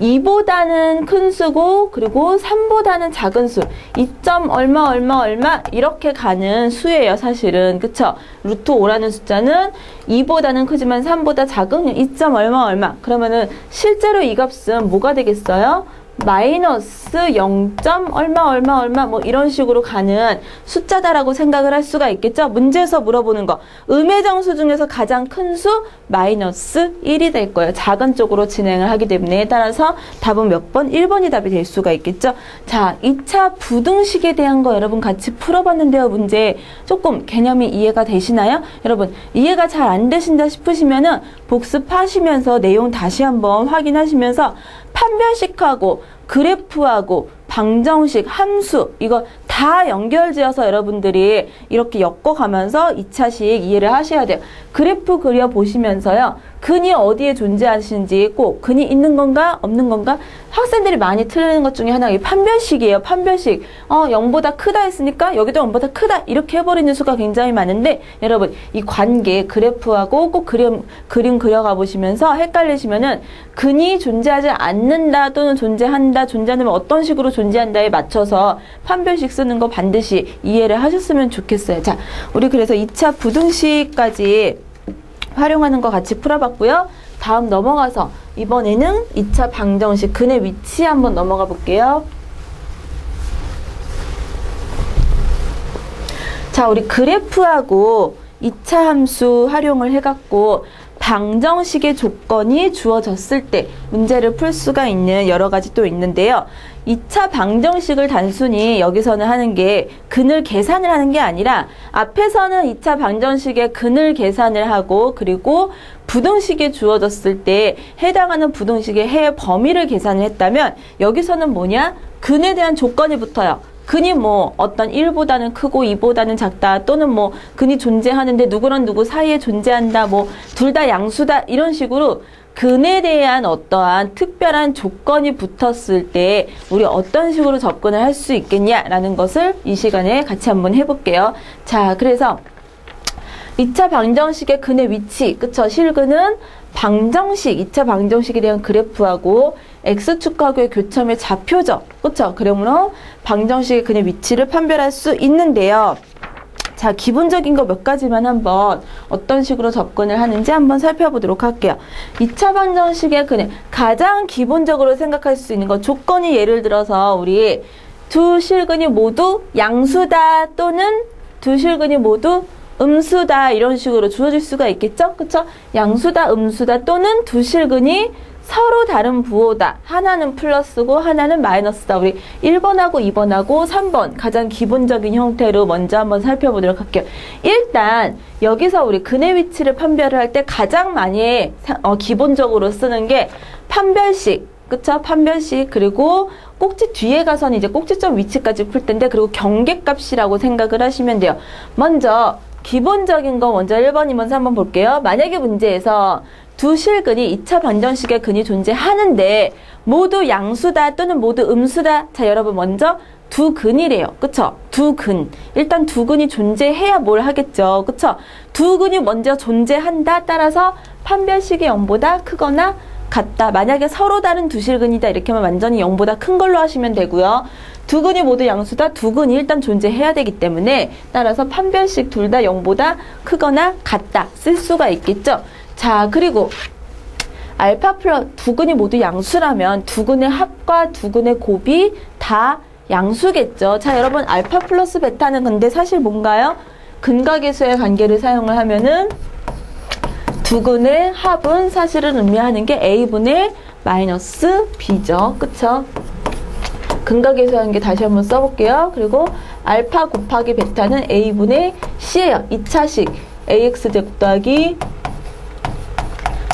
2보다는 큰 수고 그리고 3보다는 작은 수 2점 얼마 얼마 얼마 이렇게 가는 수예요. 사실은 그쵸? 루트 5라는 숫자는 2보다는 크지만 3보다 작은 2점 얼마 얼마. 그러면은 실제로 이 값은 뭐가 되겠어요? 마이너스 0. 얼마 얼마 얼마 뭐 이런 식으로 가는 숫자다라고 생각을 할 수가 있겠죠. 문제에서 물어보는 거 음의 정수 중에서 가장 큰 수 마이너스 1이 될 거예요. 작은 쪽으로 진행을 하기 때문에. 따라서 답은 몇 번? 1번이 답이 될 수가 있겠죠. 자, 2차 부등식에 대한 거 여러분 같이 풀어봤는데요. 문제 조금 개념이 이해가 되시나요? 여러분 이해가 잘 안 되신다 싶으시면은 복습하시면서 내용 다시 한번 확인하시면서 판별식하고 그래프하고 방정식, 함수 이거 다 연결지어서 여러분들이 이렇게 엮어가면서 2차식 이해를 하셔야 돼요. 그래프 그려보시면서요. 근이 어디에 존재하시는지 꼭 근이 있는 건가 없는 건가 학생들이 많이 틀리는 것 중에 하나가 판별식이에요. 판별식. 0보다 크다 했으니까 여기도 0보다 크다 이렇게 해버리는 수가 굉장히 많은데 여러분 이 관계 그래프하고 꼭 그림 그려가 보시면서 헷갈리시면은 근이 존재하지 않는다 또는 존재한다 존재하면 어떤 식으로 존재한다에 맞춰서 판별식 쓰는 거 반드시 이해를 하셨으면 좋겠어요. 자, 우리 그래서 2차 부등식까지 활용하는 거 같이 풀어봤고요. 다음 넘어가서 이번에는 2차 방정식 근의 위치 한번 넘어가 볼게요. 자, 우리 그래프하고 2차 함수 활용을 해갖고 방정식의 조건이 주어졌을 때 문제를 풀 수가 있는 여러 가지 또 있는데요. 2차 방정식을 단순히 여기서는 하는 게 근을 계산을 하는 게 아니라 앞에서는 2차 방정식의 근을 계산을 하고 그리고 부등식이 주어졌을 때 해당하는 부등식의 해의 범위를 계산을 했다면 여기서는 뭐냐? 근에 대한 조건이 붙어요. 근이 뭐 어떤 1보다는 크고 2보다는 작다 또는 뭐 근이 존재하는데 누구랑 누구 사이에 존재한다 뭐 둘 다 양수다 이런 식으로 근에 대한 어떠한 특별한 조건이 붙었을 때 우리 어떤 식으로 접근을 할 수 있겠냐라는 것을 이 시간에 같이 한번 해볼게요. 자, 그래서 2차 방정식의 근의 위치, 그쵸? 실근은 방정식, 2차 방정식에 대한 그래프하고 X축하고의 교점의 좌표죠. 그쵸? 그러므로 방정식의 근의 위치를 판별할 수 있는데요. 자, 기본적인 거 몇 가지만 한번 어떤 식으로 접근을 하는지 한번 살펴보도록 할게요. 2차 방정식의 근해, 가장 기본적으로 생각할 수 있는 거, 조건이 예를 들어서 우리 두 실근이 모두 양수다 또는 두 실근이 모두 음수다 이런 식으로 주어질 수가 있겠죠? 그쵸? 양수다, 음수다 또는 두 실근이 서로 다른 부호다. 하나는 플러스고 하나는 마이너스다. 우리 1번하고 2번하고 3번 가장 기본적인 형태로 먼저 한번 살펴보도록 할게요. 일단 여기서 우리 근의 위치를 판별을 할 때 가장 많이 기본적으로 쓰는 게 판별식. 그쵸? 판별식. 그리고 꼭지 뒤에 가서는 이제 꼭지점 위치까지 풀 텐데, 그리고 경계값이라고 생각을 하시면 돼요. 먼저 기본적인 거 먼저 1번, 2번, 3번 볼게요. 만약에 문제에서 두 실근이 2차 방정식의 근이 존재하는데 모두 양수다 또는 모두 음수다. 자, 여러분 먼저 두 근이래요. 그쵸? 두 근. 일단 두 근이 존재해야 뭘 하겠죠. 그쵸? 두 근이 먼저 존재한다. 따라서 판별식이 0보다 크거나 같다. 만약에 서로 다른 두 실근이다. 이렇게 하면 완전히 0보다 큰 걸로 하시면 되고요. 두 근이 모두 양수다. 두 근이 일단 존재해야 되기 때문에 따라서 판별식 둘 다 0보다 크거나 같다. 쓸 수가 있겠죠. 자, 그리고 알파 플러스 두 근이 모두 양수라면 두 근의 합과 두 근의 곱이 다 양수겠죠. 자, 여러분 알파 플러스 베타는 근데 사실 뭔가요? 근각계수의 관계를 사용을 하면은 두 근의 합은 사실은 의미하는 게 A분의 마이너스 B죠. 그쵸? 근각계수의 관계 다시 한번 써볼게요. 그리고 알파 곱하기 베타는 A분의 C예요. 2차식 AX제곱 더하기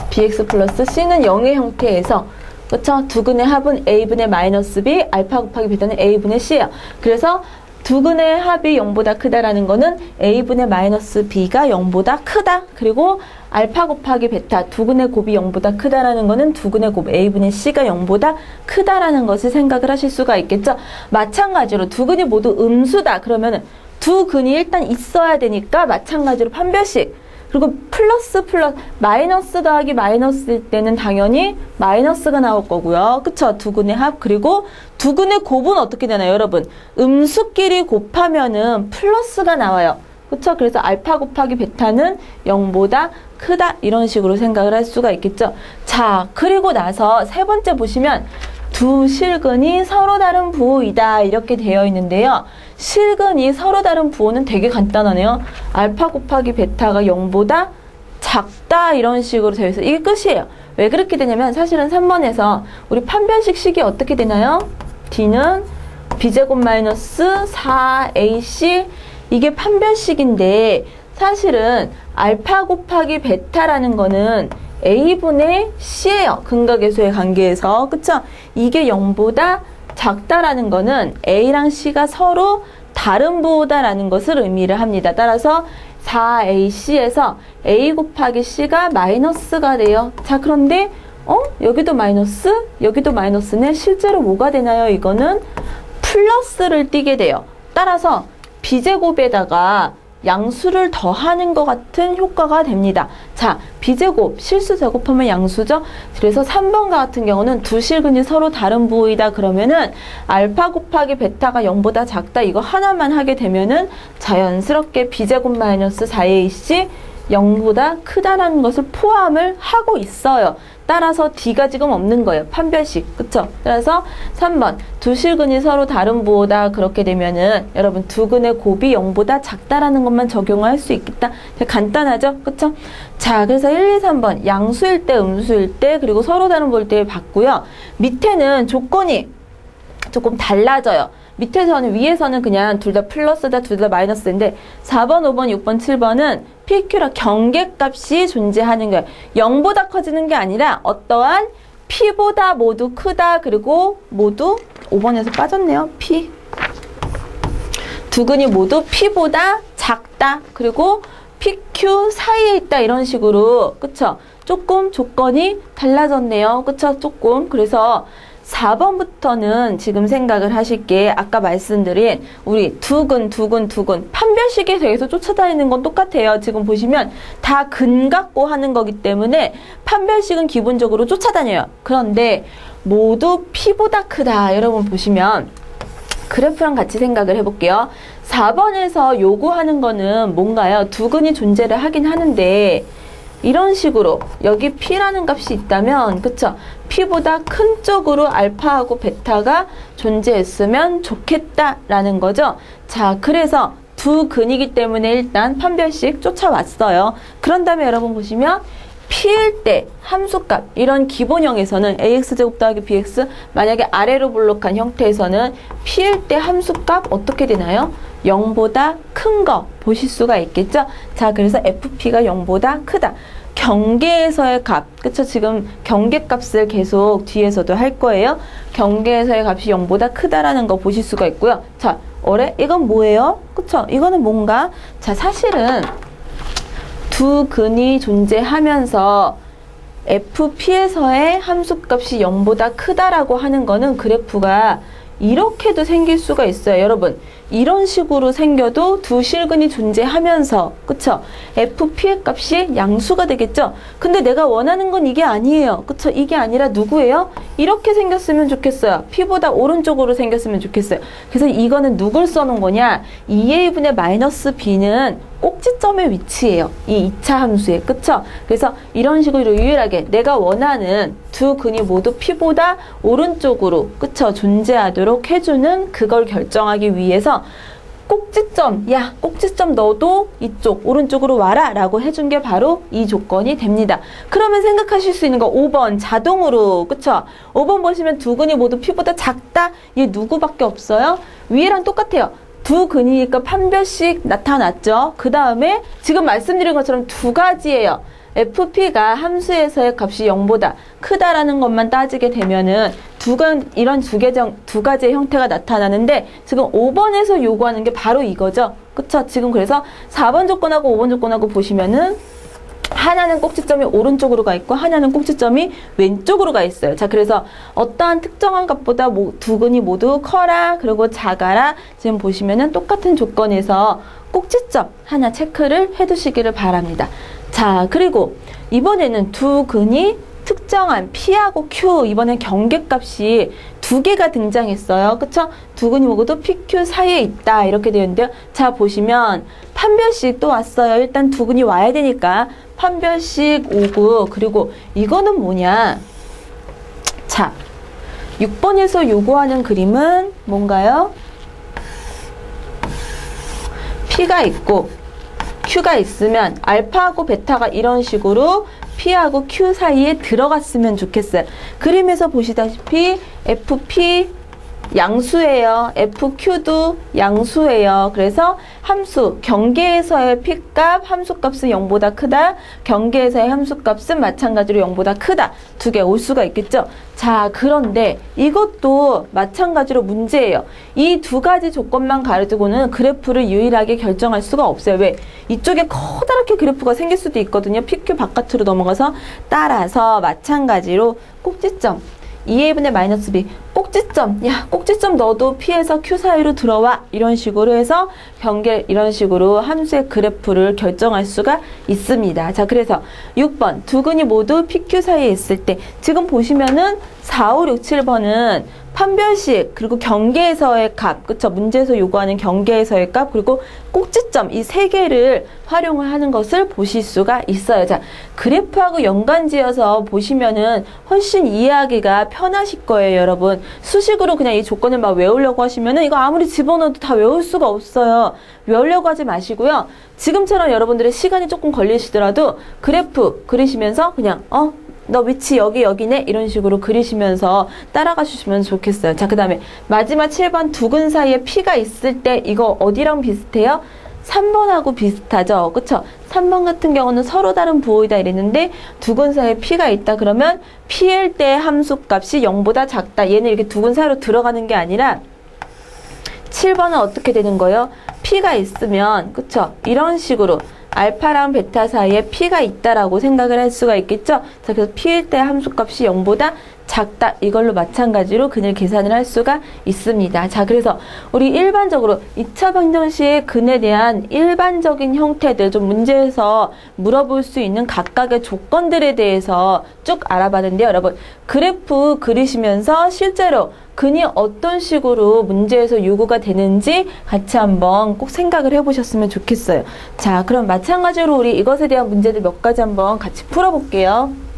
bx 플러스 c는 0의 형태에서, 그쵸? 두 근의 합은 a분의 마이너스 b, 알파 곱하기 베타는 a분의 c예요. 그래서 두 근의 합이 0보다 크다라는 거는 a분의 마이너스 b가 0보다 크다. 그리고 알파 곱하기 베타, 두 근의 곱이 0보다 크다라는 거는 두 근의 곱 a분의 c가 0보다 크다라는 것을 생각을 하실 수가 있겠죠. 마찬가지로 두 근이 모두 음수다. 그러면은 두 근이 일단 있어야 되니까 마찬가지로 판별식. 그리고 플러스 마이너스 더하기 마이너스일 때는 당연히 마이너스가 나올 거고요. 그쵸? 두 근의 합. 그리고 두 근의 곱은 어떻게 되나요, 여러분? 음수끼리 곱하면은 플러스가 나와요. 그쵸? 그래서 알파 곱하기 베타는 0보다 크다. 이런 식으로 생각을 할 수가 있겠죠. 자, 그리고 나서 세 번째 보시면 두 실근이 서로 다른 부호이다. 이렇게 되어 있는데요. 실근이 서로 다른 부호는 되게 간단하네요. 알파 곱하기 베타가 0보다 작다. 이런 식으로 되어 있어요. 이게 끝이에요. 왜 그렇게 되냐면 사실은 3번에서 우리 판별식 식이 어떻게 되나요? D는 B제곱 마이너스 4AC, 이게 판별식인데 사실은 알파 곱하기 베타라는 거는 A분의 C예요. 근각계수의 관계에서. 그쵸? 이게 0보다 작다라는 거는 A랑 C가 서로 다른 부호다라는 것을 의미를 합니다. 따라서 4AC에서 A 곱하기 C가 마이너스가 돼요. 자, 그런데 여기도 마이너스, 여기도 마이너스네. 실제로 뭐가 되나요? 이거는 플러스를 띠게 돼요. 따라서 B제곱에다가 양수를 더하는 것 같은 효과가 됩니다. 자, B제곱, 실수 제곱하면 양수죠? 그래서 3번과 같은 경우는 두 실근이 서로 다른 부호이다 그러면은 알파 곱하기 베타가 0보다 작다. 이거 하나만 하게 되면은 자연스럽게 B제곱 마이너스 4AC 0보다 크다라는 것을 포함을 하고 있어요. 따라서 D가 지금 없는 거예요. 판별식. 그쵸? 따라서 3번. 두 실근이 서로 다른 부호다. 그렇게 되면은 여러분 두 근의 곱이 0보다 작다라는 것만 적용할 수 있겠다. 간단하죠? 그쵸? 자, 그래서 1, 2, 3번. 양수일 때, 음수일 때, 그리고 서로 다른 부호일 때 봤고요. 밑에는 조건이 조금 달라져요. 밑에서는, 위에서는 그냥 둘 다 플러스다, 둘 다 마이너스인데 4번, 5번, 6번, 7번은 PQ라 경계값이 존재하는 거예요. 0보다 커지는 게 아니라 어떠한 P보다 모두 크다. 그리고 모두 5번에서 빠졌네요. P. 두 근이 모두 P보다 작다. 그리고 PQ 사이에 있다. 이런 식으로. 그쵸? 조금 조건이 달라졌네요. 그쵸? 조금. 그래서 4번부터는 지금 생각을 하실 게 아까 말씀드린 우리 두근 판별식에 대해서 쫓아다니는 건 똑같아요. 지금 보시면 다 근 갖고 하는 거기 때문에 판별식은 기본적으로 쫓아다녀요. 그런데 모두 P보다 크다. 여러분 보시면 그래프랑 같이 생각을 해볼게요. 4번에서 요구하는 거는 뭔가요? 두근이 존재를 하긴 하는데 이런 식으로 여기 P라는 값이 있다면 그쵸? P보다 큰 쪽으로 알파하고 베타가 존재했으면 좋겠다라는 거죠. 자, 그래서 두 근이기 때문에 일단 판별식 쫓아왔어요. 그런 다음에 여러분 보시면 P일 때 함수값 이런 기본형에서는 AX제곱 더하기 BX 만약에 아래로 블록한 형태에서는 P일 때 함수값 어떻게 되나요? 0보다 큰 거 보실 수가 있겠죠? 자, 그래서 FP가 0보다 크다. 경계에서의 값, 그쵸? 지금 경계값을 계속 뒤에서도 할 거예요. 경계에서의 값이 0보다 크다라는 거 보실 수가 있고요. 자, 이건 뭐예요? 그쵸? 이거는 뭔가? 자, 사실은 두 근이 존재하면서 FP에서의 함수값이 0보다 크다라고 하는 거는 그래프가 이렇게도 생길 수가 있어요. 여러분, 이런 식으로 생겨도 두 실근이 존재하면서 그쵸? FP의 값이 양수가 되겠죠? 근데 내가 원하는 건 이게 아니에요. 그쵸? 이게 아니라 누구예요? 이렇게 생겼으면 좋겠어요. P보다 오른쪽으로 생겼으면 좋겠어요. 그래서 이거는 누굴 써놓은 거냐? 2a분의 마이너스 b는 꼭지점의 위치예요. 이 2차 함수에. 그쵸? 그래서 이런 식으로 유일하게 내가 원하는 두 근이 모두 P보다 오른쪽으로 그쵸? 존재하도록 해주는 그걸 결정하기 위해서 꼭지점, 야, 꼭지점 너도 이쪽, 오른쪽으로 와라 라고 해준 게 바로 이 조건이 됩니다. 그러면 생각하실 수 있는 거 5번, 자동으로, 그쵸? 5번 보시면 두 근이 모두 P보다 작다? 얘 누구밖에 없어요? 위에랑 똑같아요. 두 근이니까 판별식 나타났죠? 그 다음에 지금 말씀드린 것처럼 두 가지예요. FP가 함수에서의 값이 0보다 크다라는 것만 따지게 되면은 이런 두 가지의 형태가 나타나는데 지금 5번에서 요구하는 게 바로 이거죠. 그쵸? 지금 그래서 4번 조건하고 5번 조건하고 보시면은 하나는 꼭지점이 오른쪽으로 가 있고 하나는 꼭지점이 왼쪽으로 가 있어요. 자, 그래서 어떠한 특정한 값보다 두 근이 모두 커라 그리고 작아라 지금 보시면은 똑같은 조건에서 꼭지점 하나 체크를 해두시기를 바랍니다. 자, 그리고 이번에는 두 근이 특정한 P하고 Q, 이번엔 경계값이 두 개가 등장했어요. 그쵸? 두 근이 모두 PQ 사이에 있다. 이렇게 되어 있는데요. 자, 보시면 판별식 또 왔어요. 일단 두 근이 와야 되니까 판별식 오고, 그리고 이거는 뭐냐? 자, 6번에서 요구하는 그림은 뭔가요? P가 있고 Q가 있으면 알파하고 베타가 이런 식으로 P하고 Q 사이에 들어갔으면 좋겠어요. 그림에서 보시다시피 FP 양수예요. FQ도 양수예요. 그래서 함수, 경계에서의 P값, 함수값은 0보다 크다. 경계에서의 함수값은 마찬가지로 0보다 크다. 두 개 올 수가 있겠죠. 자, 그런데 이것도 마찬가지로 문제예요. 이 두 가지 조건만 가지고는 그래프를 유일하게 결정할 수가 없어요. 왜? 이쪽에 커다랗게 그래프가 생길 수도 있거든요. PQ 바깥으로 넘어가서 따라서 마찬가지로 꼭지점 2a분의 마이너스 b 꼭지점, 야, 꼭지점 너도 P에서 Q 사이로 들어와 이런 식으로 해서 이런 식으로 함수의 그래프를 결정할 수가 있습니다. 자, 그래서 6번 두 근이 모두 PQ 사이에 있을 때 지금 보시면은 4, 5, 6, 7번은 판별식 그리고 경계에서의 값, 그쵸? 문제에서 요구하는 경계에서의 값 그리고 꼭지점 이 세 개를 활용을 하는 것을 보실 수가 있어요. 자, 그래프하고 연관지어서 보시면은 훨씬 이해하기가 편하실 거예요, 여러분. 수식으로 그냥 이 조건을 막 외우려고 하시면은 이거 아무리 집어넣어도 다 외울 수가 없어요. 외우려고 하지 마시고요. 지금처럼 여러분들의 시간이 조금 걸리시더라도 그래프 그리시면서 그냥 너 위치 여기네 이런 식으로 그리시면서 따라가 주시면 좋겠어요. 자, 그 다음에 마지막 7번 두 근 사이에 P가 있을 때 이거 어디랑 비슷해요? 3번하고 비슷하죠. 그쵸? 3번 같은 경우는 서로 다른 부호이다 이랬는데 두 근 사이에 P가 있다 그러면 P일 때 함수값이 0보다 작다. 얘는 이렇게 두 근 사이로 들어가는 게 아니라 7번은 어떻게 되는 거예요? P가 있으면 그쵸? 이런 식으로 알파랑 베타 사이에 P가 있다라고 생각을 할 수가 있겠죠? 자, 그래서 P일 때 함수값이 0보다 작다 이걸로 마찬가지로 근을 계산을 할 수가 있습니다. 자, 그래서 우리 일반적으로 2차 방정식의 근에 대한 일반적인 형태들 좀 문제에서 물어볼 수 있는 각각의 조건들에 대해서 쭉 알아봤는데요. 여러분 그래프 그리시면서 실제로 근이 어떤 식으로 문제에서 요구가 되는지 같이 한번 꼭 생각을 해보셨으면 좋겠어요. 자, 그럼 마찬가지로 우리 이것에 대한 문제들 몇 가지 한번 같이 풀어볼게요.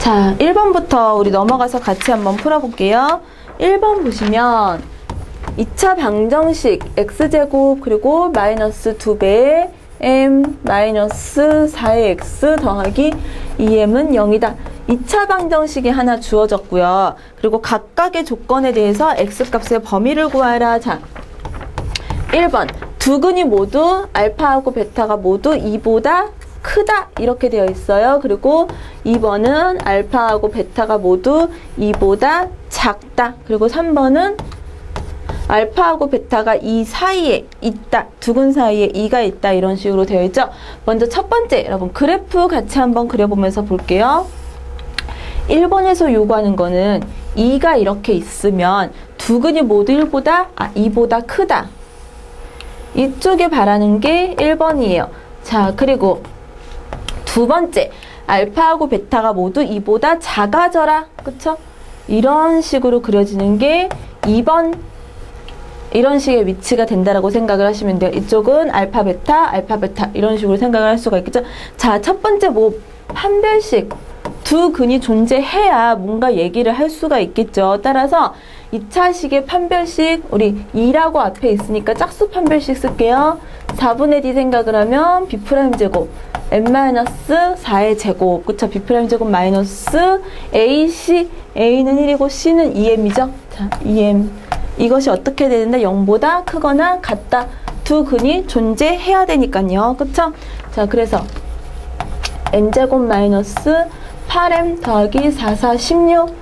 자, 1번부터 우리 넘어가서 같이 한번 풀어볼게요. 1번 보시면 2차 방정식 x제곱 그리고 마이너스 2배의 m 마이너스 4의 x 더하기 2m은 0이다. 2차 방정식이 하나 주어졌고요. 그리고 각각의 조건에 대해서 x값의 범위를 구하라. 자, 1번 두 근이 모두 알파하고 베타가 모두 2보다 크다 이렇게 되어 있어요. 그리고 2번은 알파하고 베타가 모두 2보다 작다. 그리고 3번은 알파하고 베타가 2 사이에 있다. 두 근 사이에 2가 있다. 이런 식으로 되어 있죠. 먼저 첫 번째 여러분 그래프 같이 한번 그려보면서 볼게요. 1번에서 요구하는 거는 2가 이렇게 있으면 두 근이 모두 2보다 크다. 이쪽에 바라는 게 1번이에요. 자, 그리고 두 번째, 알파하고 베타가 모두 2보다 작아져라. 그쵸? 이런 식으로 그려지는 게 2번 이런 식의 위치가 된다라고 생각을 하시면 돼요. 이쪽은 알파, 베타 이런 식으로 생각을 할 수가 있겠죠? 자, 첫 번째 판별식 두 근이 존재해야 뭔가 얘기를 할 수가 있겠죠. 따라서 2차식의 판별식 우리 2라고 앞에 있으니까 짝수 판별식 쓸게요. 4분의 d 생각을 하면 b'제곱 n-4의 제곱 그쵸? b'제곱 마이너스 ac a는 1이고 c는 2m이죠. 자, 2m 이것이 어떻게 되는데 0보다 크거나 같다. 두 근이 존재해야 되니까요. 그쵸? 자, 그래서 n제곱 마이너스 8m 더하기 4, 16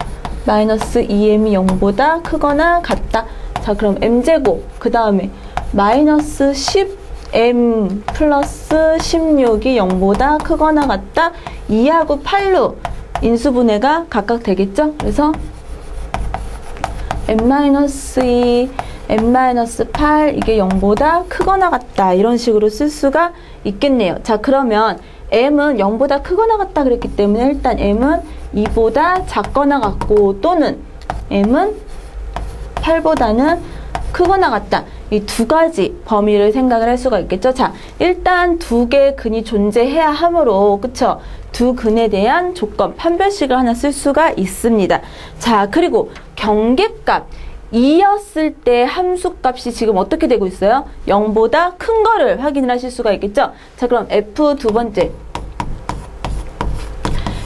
마이너스 2m이 0보다 크거나 같다. 자, 그럼 m제곱 그 다음에 마이너스 10m 플러스 16이 0보다 크거나 같다. 2하고 8로 인수분해가 각각 되겠죠? 그래서 n-2, n-8 이게 0보다 크거나 같다. 이런 식으로 쓸 수가 있겠네요. 자, 그러면 m은 0보다 크거나 같다 그랬기 때문에 일단 m은 2보다 작거나 같고 또는 m은 8보다는 크거나 같다. 이 두 가지 범위를 생각을 할 수가 있겠죠. 자, 일단 두 개의 근이 존재해야 하므로 그쵸? 두 근에 대한 조건, 판별식을 하나 쓸 수가 있습니다. 자, 그리고 경계값 2였을 때 함수값이 지금 어떻게 되고 있어요? 0보다 큰 거를 확인을 하실 수가 있겠죠? 자, 그럼 F 두 번째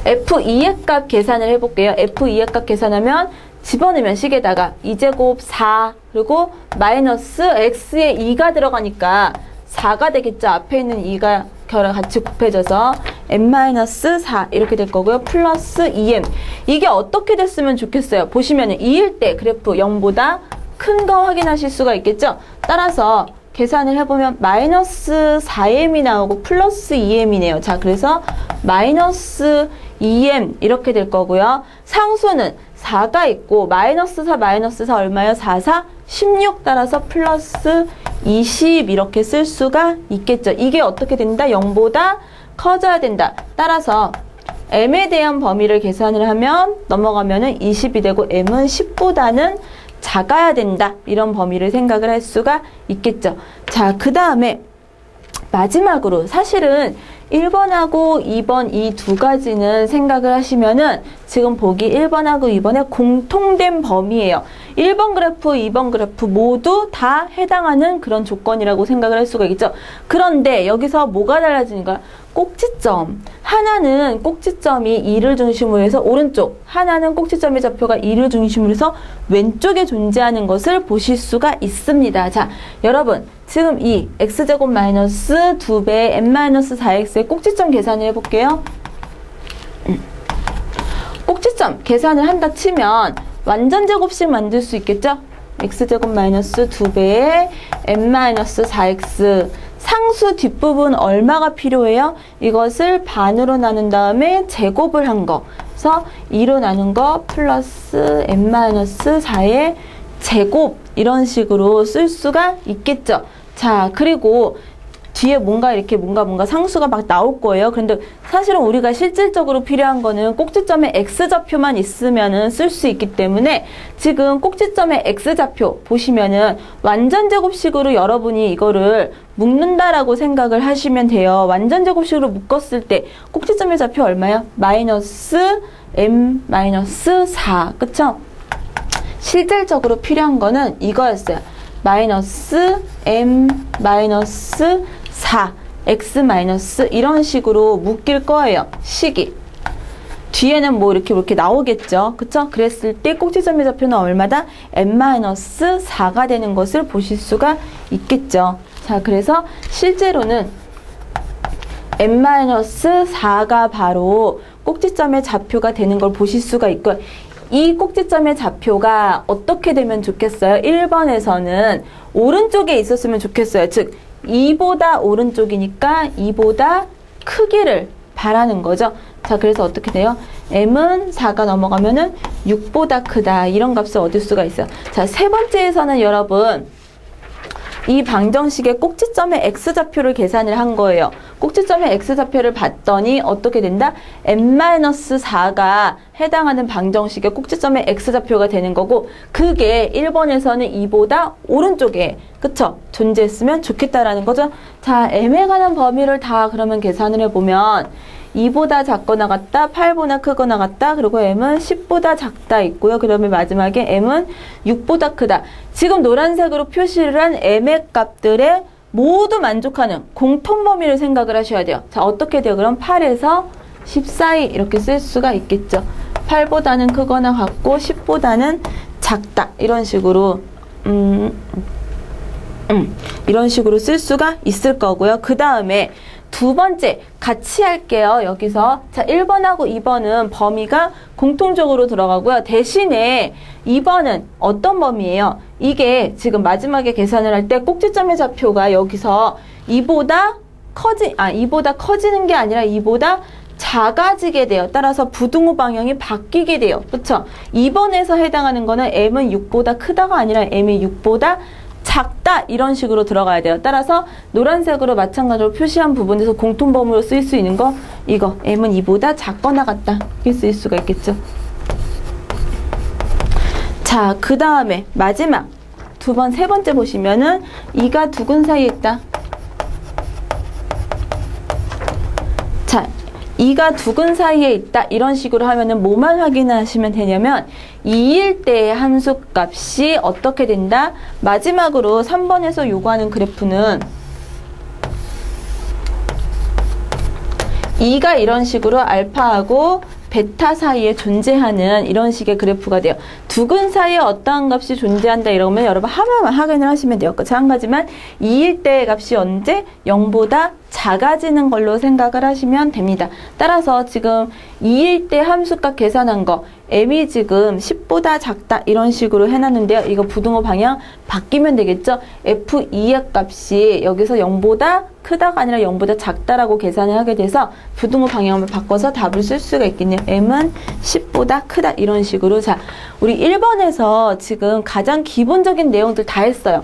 F2의 값 계산을 해볼게요. F2의 값 계산하면 집어넣으면 식에다가 2제곱 4 그리고 마이너스 x에 2가 들어가니까 4가 되겠죠. 앞에 있는 2가 같이 곱해져서 n-4 이렇게 될 거고요. 플러스 2m 이게 어떻게 됐으면 좋겠어요. 보시면 2일 때 그래프 0보다 큰 거 확인하실 수가 있겠죠. 따라서 계산을 해보면 마이너스 4m이 나오고 플러스 2m이네요. 자, 그래서 마이너스 2m 이렇게 될 거고요. 상수는 4가 있고 마이너스 4 얼마예요? 4, 4, 16 따라서 플러스 20 이렇게 쓸 수가 있겠죠. 이게 어떻게 된다? 0보다 커져야 된다. 따라서 m에 대한 범위를 계산을 하면 넘어가면은 20이 되고 m은 10보다는 작아야 된다. 이런 범위를 생각을 할 수가 있겠죠. 자, 그 다음에 마지막으로 사실은 1번하고 2번 이 두 가지는 생각을 하시면은 지금 보기 1번하고 2번의 공통된 범위예요. 1번 그래프, 2번 그래프 모두 다 해당하는 그런 조건이라고 생각을 할 수가 있겠죠. 그런데 여기서 뭐가 달라지는가? 꼭지점. 하나는 꼭지점이 2를 중심으로 해서 오른쪽, 하나는 꼭지점의 좌표가 2를 중심으로 해서 왼쪽에 존재하는 것을 보실 수가 있습니다. 자, 여러분 지금 이 x제곱 마이너스 2배 n-4x의 꼭지점 계산을 해볼게요. 꼭지점 계산을 한다 치면 완전 제곱식 만들 수 있겠죠? x제곱 마이너스 2배의 n-4x. 상수 뒷부분 얼마가 필요해요? 이것을 반으로 나눈 다음에 제곱을 한 거. 그래서 2로 나눈 거 플러스 n-4의 제곱 이런 식으로 쓸 수가 있겠죠. 자, 그리고 뒤에 뭔가 이렇게 뭔가 상수가 막 나올 거예요. 그런데 사실은 우리가 실질적으로 필요한 거는 꼭지점에 x좌표만 있으면은 쓸 수 있기 때문에 지금 꼭지점의 x좌표 보시면은 완전 제곱식으로 여러분이 이거를 묶는다라고 생각을 하시면 돼요. 완전 제곱식으로 묶었을 때 꼭지점의 좌표 얼마요? 마이너스 m-4. 그쵸? 실질적으로 필요한 거는 이거였어요. 마이너스 m-4 x 마이너스 이런 식으로 묶일 거예요. 식이. 뒤에는 뭐 이렇게 나오겠죠. 그쵸? 그랬을 때 꼭지점의 좌표는 얼마다? n-4가 되는 것을 보실 수가 있겠죠. 자, 그래서 실제로는 n-4가 바로 꼭지점의 좌표가 되는 걸 보실 수가 있고요. 이 꼭지점의 좌표가 어떻게 되면 좋겠어요? 1번에서는 오른쪽에 있었으면 좋겠어요. 즉 2보다 오른쪽이니까 2보다 크기를 바라는 거죠. 자, 그래서 어떻게 돼요? m은 4가 넘어가면은 6보다 크다. 이런 값을 얻을 수가 있어요. 자, 세 번째에서는 여러분 이 방정식의 꼭지점의 x좌표를 계산을 한 거예요. 꼭지점의 x좌표를 봤더니 어떻게 된다? n-4가 해당하는 방정식의 꼭지점의 x좌표가 되는 거고 그게 1번에서는 2보다 오른쪽에 그쵸? 존재했으면 좋겠다라는 거죠. 자, m에 관한 범위를 다 그러면 계산을 해보면 2보다 작거나 같다, 8보다 크거나 같다, 그리고 m은 10보다 작다 있고요. 그 다음에 마지막에 m은 6보다 크다. 지금 노란색으로 표시를 한 m의 값들에 모두 만족하는 공통 범위를 생각을 하셔야 돼요. 자, 어떻게 돼요? 그럼 8에서 10 사이 이렇게 쓸 수가 있겠죠. 8보다는 크거나 같고 10보다는 작다. 이런 식으로 이런 식으로 쓸 수가 있을 거고요. 그 다음에 두 번째 같이 할게요. 여기서 자 1번하고 2번은 범위가 공통적으로 들어가고요. 대신에 2번은 어떤 범위예요? 이게 지금 마지막에 계산을 할 때 꼭지점의 좌표가 여기서 2보다 커지는 게 아니라 2보다 작아지게 돼요. 따라서 부등호 방향이 바뀌게 돼요. 그쵸? 2번에서 해당하는 거는 m은 6보다 크다가 아니라 m이 6보다 작다 이런 식으로 들어가야 돼요. 따라서 노란색으로 마찬가지로 표시한 부분에서 공통범위로 쓰일 수 있는 거 이거 m은 2보다 작거나 같다 이렇게 쓰일 수가 있겠죠. 자, 그 다음에 마지막 세 번째 보시면은 2가 두근 사이에 있다. 자, 2가 두근 사이에 있다 이런 식으로 하면은 뭐만 확인하시면 되냐면 2일 때의 함수값이 어떻게 된다? 마지막으로 3번에서 요구하는 그래프는 2가 이런 식으로 알파하고 베타 사이에 존재하는 이런 식의 그래프가 돼요. 두근 사이에 어떠한 값이 존재한다 이러면 여러분 하나만 확인을 하시면 돼요. 한 가지만 2일 때의 값이 언제 0보다 작아지는 걸로 생각을 하시면 됩니다. 따라서 지금 2일 때 함수값 계산한 거 m이 지금 10보다 작다 이런 식으로 해놨는데요. 이거 부등호 방향 바뀌면 되겠죠. f2의 값이 여기서 0보다 크다가 아니라 0보다 작다라고 계산을 하게 돼서 부등호 방향을 바꿔서 답을 쓸 수가 있겠네요. m은 10보다 크다 이런 식으로. 자, 우리 1번에서 지금 가장 기본적인 내용들 다 했어요.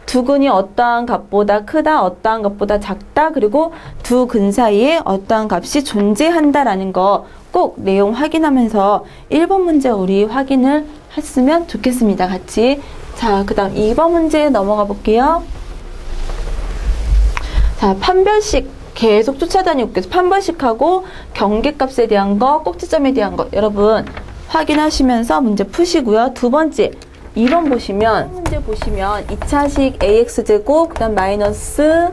두근이 어떠한 값보다 크다, 어떠한 값보다 작다, 그리고 두 근 사이에 어떠한 값이 존재한다라는 거 꼭 내용 확인하면서 1번 문제 우리 확인을 했으면 좋겠습니다. 같이. 자, 그 다음 2번 문제 넘어가 볼게요. 자, 판별식 계속 쫓아다니고 있겠어요. 판별식하고 경계값에 대한 거, 꼭지점에 대한 거 여러분 확인하시면서 문제 푸시고요. 두 번째 2번 보시면 문제 보시면 2차식 ax제곱 그 다음 마이너스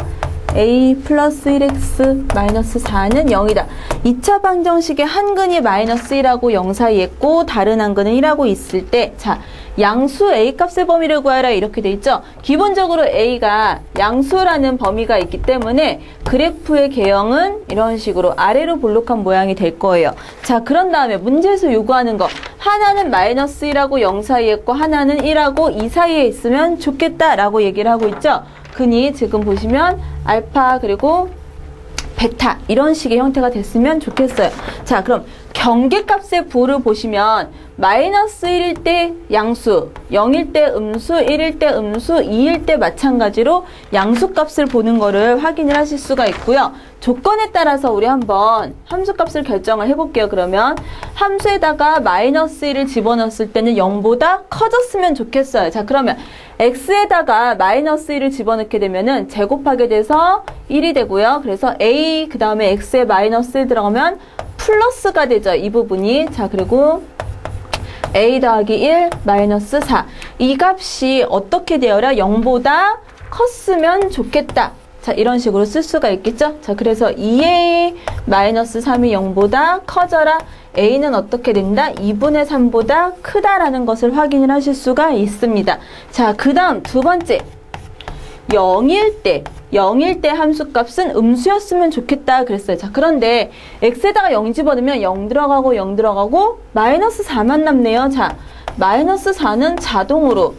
a 플러스 1x 마이너스 4는 0이다. 2차 방정식의 한 근이 마이너스 1하고 0 사이에 있고 다른 한 근은 1하고 있을 때 자, 양수 A 값의 범위를 구하라 이렇게 돼 있죠. 기본적으로 A가 양수라는 범위가 있기 때문에 그래프의 개형은 이런 식으로 아래로 볼록한 모양이 될 거예요. 자, 그런 다음에 문제에서 요구하는 거 하나는 마이너스 1하고 0 사이에 있고 하나는 1하고 2 사이에 있으면 좋겠다라고 얘기를 하고 있죠. 그니 지금 보시면 알파 그리고 베타 이런 식의 형태가 됐으면 좋겠어요. 자, 그럼 경계값의 부를 보시면 마이너스 1일 때 양수, 0일 때 음수, 1일 때 음수, 2일 때 마찬가지로 양수값을 보는 거를 확인을 하실 수가 있고요. 조건에 따라서 우리 한번 함수값을 결정을 해볼게요. 그러면 함수에다가 마이너스 1을 집어넣었을 때는 0보다 커졌으면 좋겠어요. 자, 그러면 x에다가 마이너스 1을 집어넣게 되면은 제곱하게 돼서 1이 되고요. 그래서 a 그 다음에 x에 마이너스 1 들어가면 플러스가 되죠. 이 부분이. 자, 그리고 a 더하기 1 마이너스 4. 이 값이 어떻게 되어라? 0보다 컸으면 좋겠다. 자, 이런 식으로 쓸 수가 있겠죠? 자, 그래서 2a 마이너스 3이 0보다 커져라. a는 어떻게 된다? 2분의 3보다 크다라는 것을 확인을 하실 수가 있습니다. 자, 그 다음 두 번째. 0일 때 함수값은 음수였으면 좋겠다 그랬어요. 자, 그런데 x에다가 0 집어넣으면 0 들어가고 0 들어가고 마이너스 4만 남네요. 자, 마이너스 4는 자동으로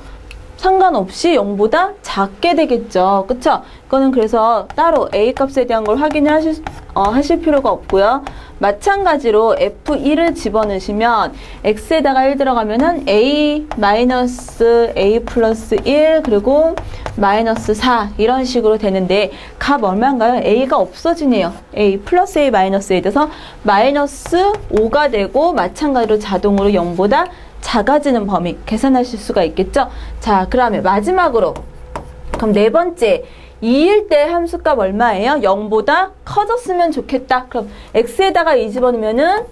상관없이 0보다 작게 되겠죠. 그쵸? 이거는 그래서 따로 a 값에 대한 걸 확인을 하실 필요가 없고요. 마찬가지로 f1을 집어넣으시면 x에다가 1 들어가면은 a 마이너스 a 플러스 1 그리고 마이너스 4 이런 식으로 되는데 값 얼마인가요? a가 없어지네요. a 플러스 a 마이너스 a 돼서 마이너스 5가 되고 마찬가지로 자동으로 0보다 작아지는 범위 계산하실 수가 있겠죠? 자, 그러면 마지막으로 그럼 네 번째 2일 때 함수값 얼마예요? 0보다 커졌으면 좋겠다. 그럼 x에다가 2 집어넣으면은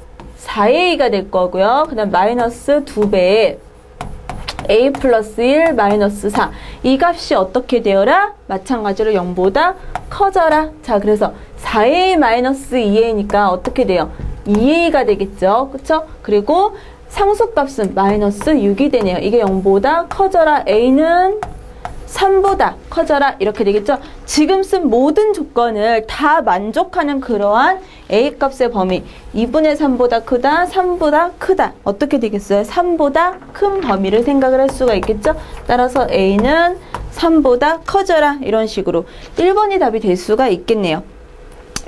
4a가 될 거고요. 그 다음 마이너스 2배에 a 플러스 1 마이너스 4. 이 값이 어떻게 되어라? 마찬가지로 0보다 커져라. 자, 그래서 4a 마이너스 2a니까 어떻게 돼요? 2a가 되겠죠. 그쵸? 그리고 상수값은 마이너스 6이 되네요. 이게 0보다 커져라. a는 3보다 커져라 이렇게 되겠죠. 지금 쓴 모든 조건을 다 만족하는 그러한 A값의 범위 2분의 3보다 크다, 3보다 크다 어떻게 되겠어요? 3보다 큰 범위를 생각을 할 수가 있겠죠. 따라서 A는 3보다 커져라 이런 식으로 1번이 답이 될 수가 있겠네요.